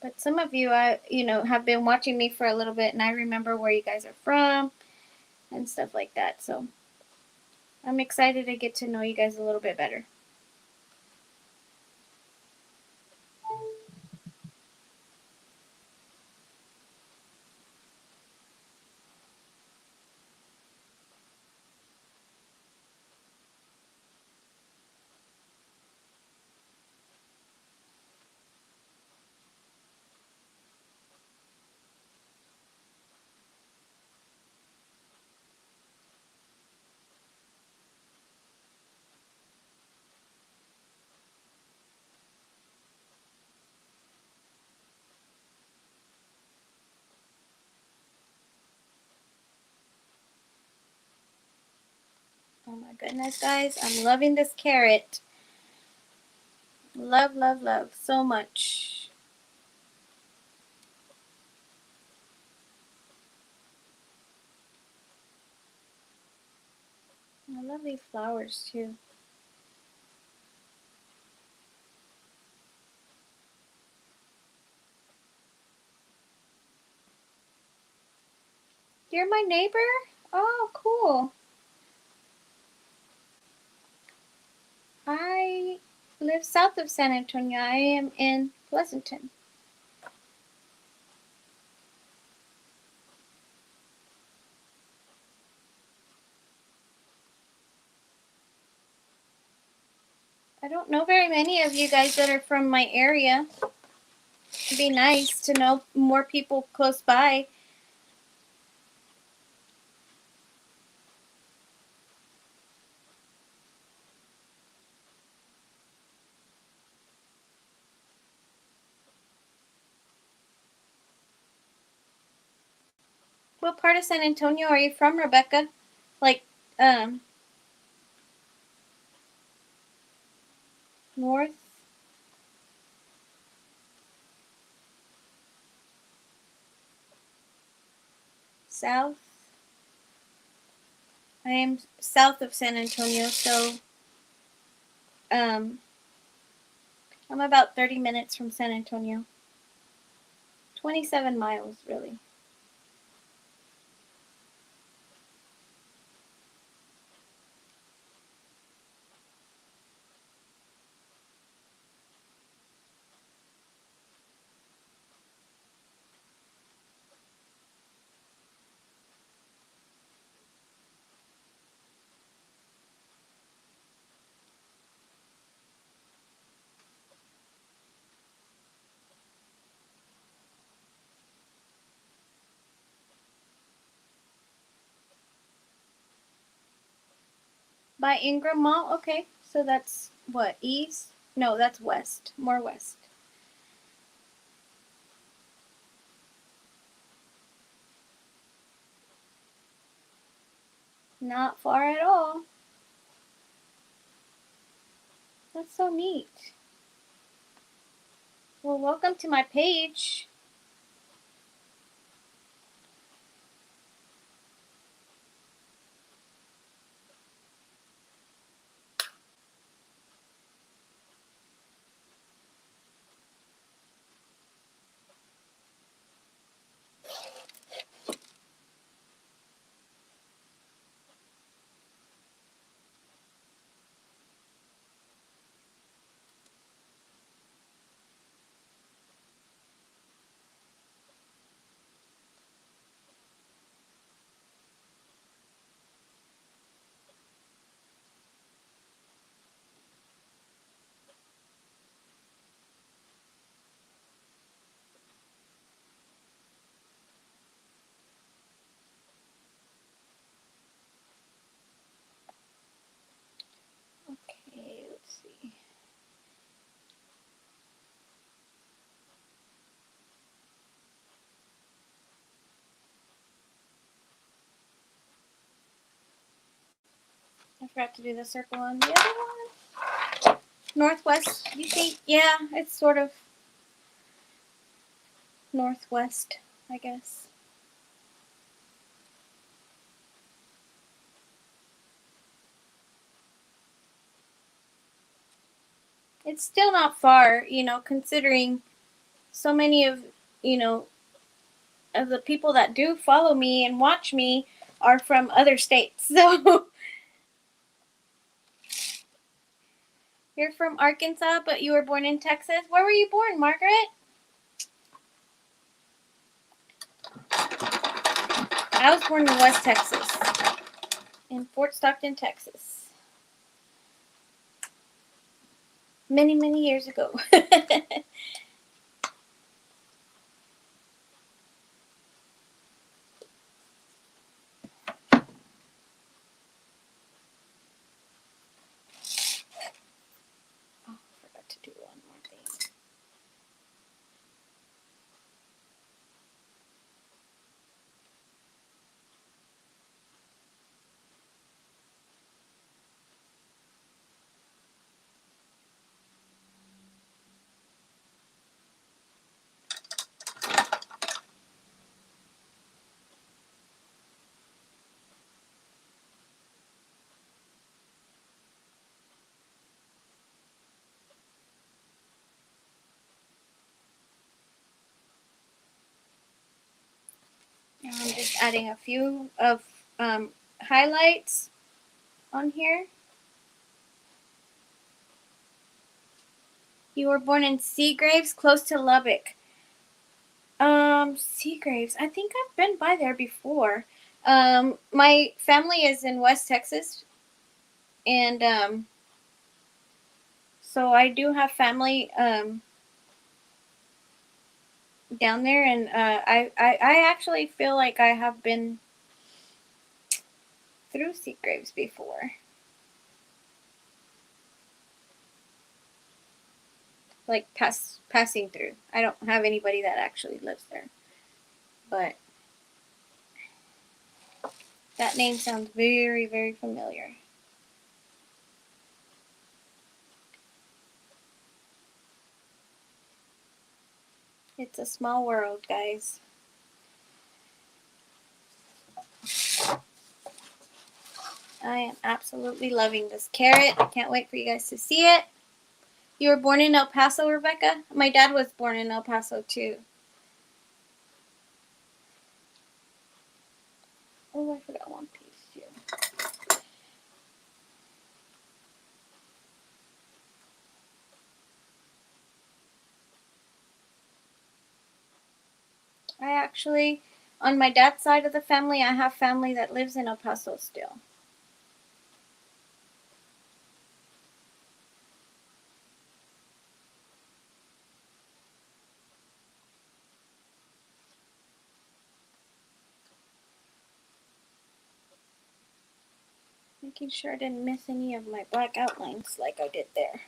But some of you, have been watching me for a little bit, and I remember where you guys are from and stuff like that. So I'm excited to get to know you guys a little bit better. Oh my goodness, guys. I'm loving this carrot. Love, love, love so much. I love these flowers too. You're my neighbor? Oh, cool. I live south of San Antonio. I am in Pleasanton. I don't know very many of you guys that are from my area. It'd be nice to know more people close by. What part of San Antonio are you from, Rebecca? Like, north? South? I am south of San Antonio, so I'm about 30 minutes from San Antonio. 27 miles, really. By Ingram Mall? Okay. So that's what? East? No, that's west. More west. Not far at all. That's so neat. Well, welcome to my page. Okay, let's see. I forgot to do the circle on the other one. Northwest, you think? Yeah, it's sort of northwest, I guess. It's still not far, considering so many of, of the people that do follow me and watch me are from other states. So you're from Arkansas, but you were born in Texas. Where were you born, Margaret? I was born in West Texas, in Fort Stockton, Texas. Many, many years ago. Oh, I forgot to do one more thing. Now I'm just adding a few of highlights on here. You were born in Seagraves, close to Lubbock. Seagraves. I think I've been by there before. My family is in West Texas, and so I do have family down there, and I actually feel like I have been through Seagraves before. Like passing through. I don't have anybody that actually lives there, but that name sounds very, very familiar. It's a small world, guys. I am absolutely loving this carrot. I can't wait for you guys to see it. You were born in El Paso, Rebecca? My dad was born in El Paso, too. Oh, I forgot one piece, too. I actually, on my dad's side of the family, I have family that lives in El Paso still. Making sure I didn't miss any of my black outlines like I did there.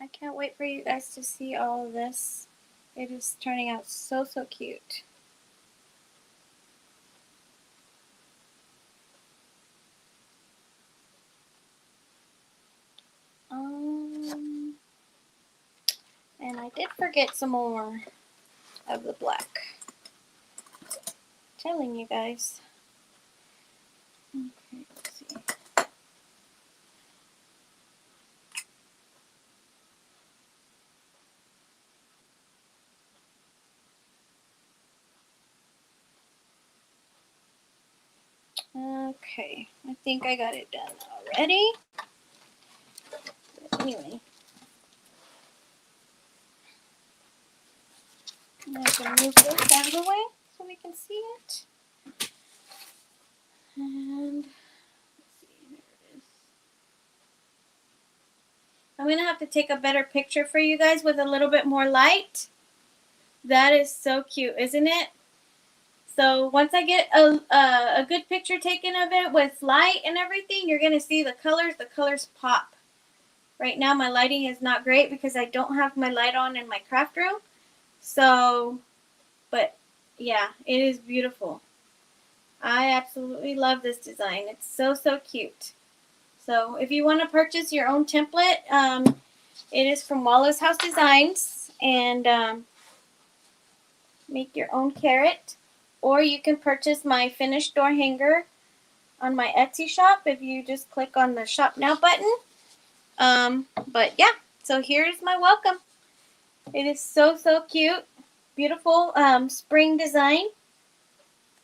I can't wait for you guys to see all of this. It is turning out so cute. And I did forget some more of the black. I'm telling you guys. Okay, let's see. Okay, I think I got it done already. But anyway, I'm going to move this out of the way so we can see it. And let's see, there it is. I'm going to have to take a better picture for you guys with a little bit more light. That is so cute, isn't it? So once I get a good picture taken of it with light and everything, you're going to see the colors pop. Right now my lighting is not great because I don't have my light on in my craft room. So, but yeah, it is beautiful. I absolutely love this design. It's so cute. So if you want to purchase your own template, it is from Wallace House Designs, and make your own carrot. Or you can purchase my finished door hanger on my Etsy shop if you just click on the shop now button. But yeah, so here's my welcome. It is so cute. Beautiful spring design.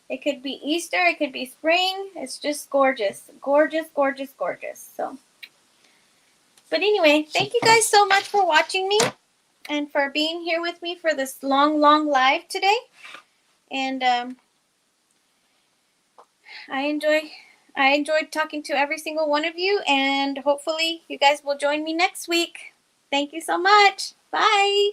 It could be Easter, it could be spring. It's just gorgeous. Gorgeous. So, but anyway, thank you guys so much for watching me and for being here with me for this long live today. And I enjoyed talking to every single one of you, and hopefully you guys will join me next week. Thank you so much. Bye.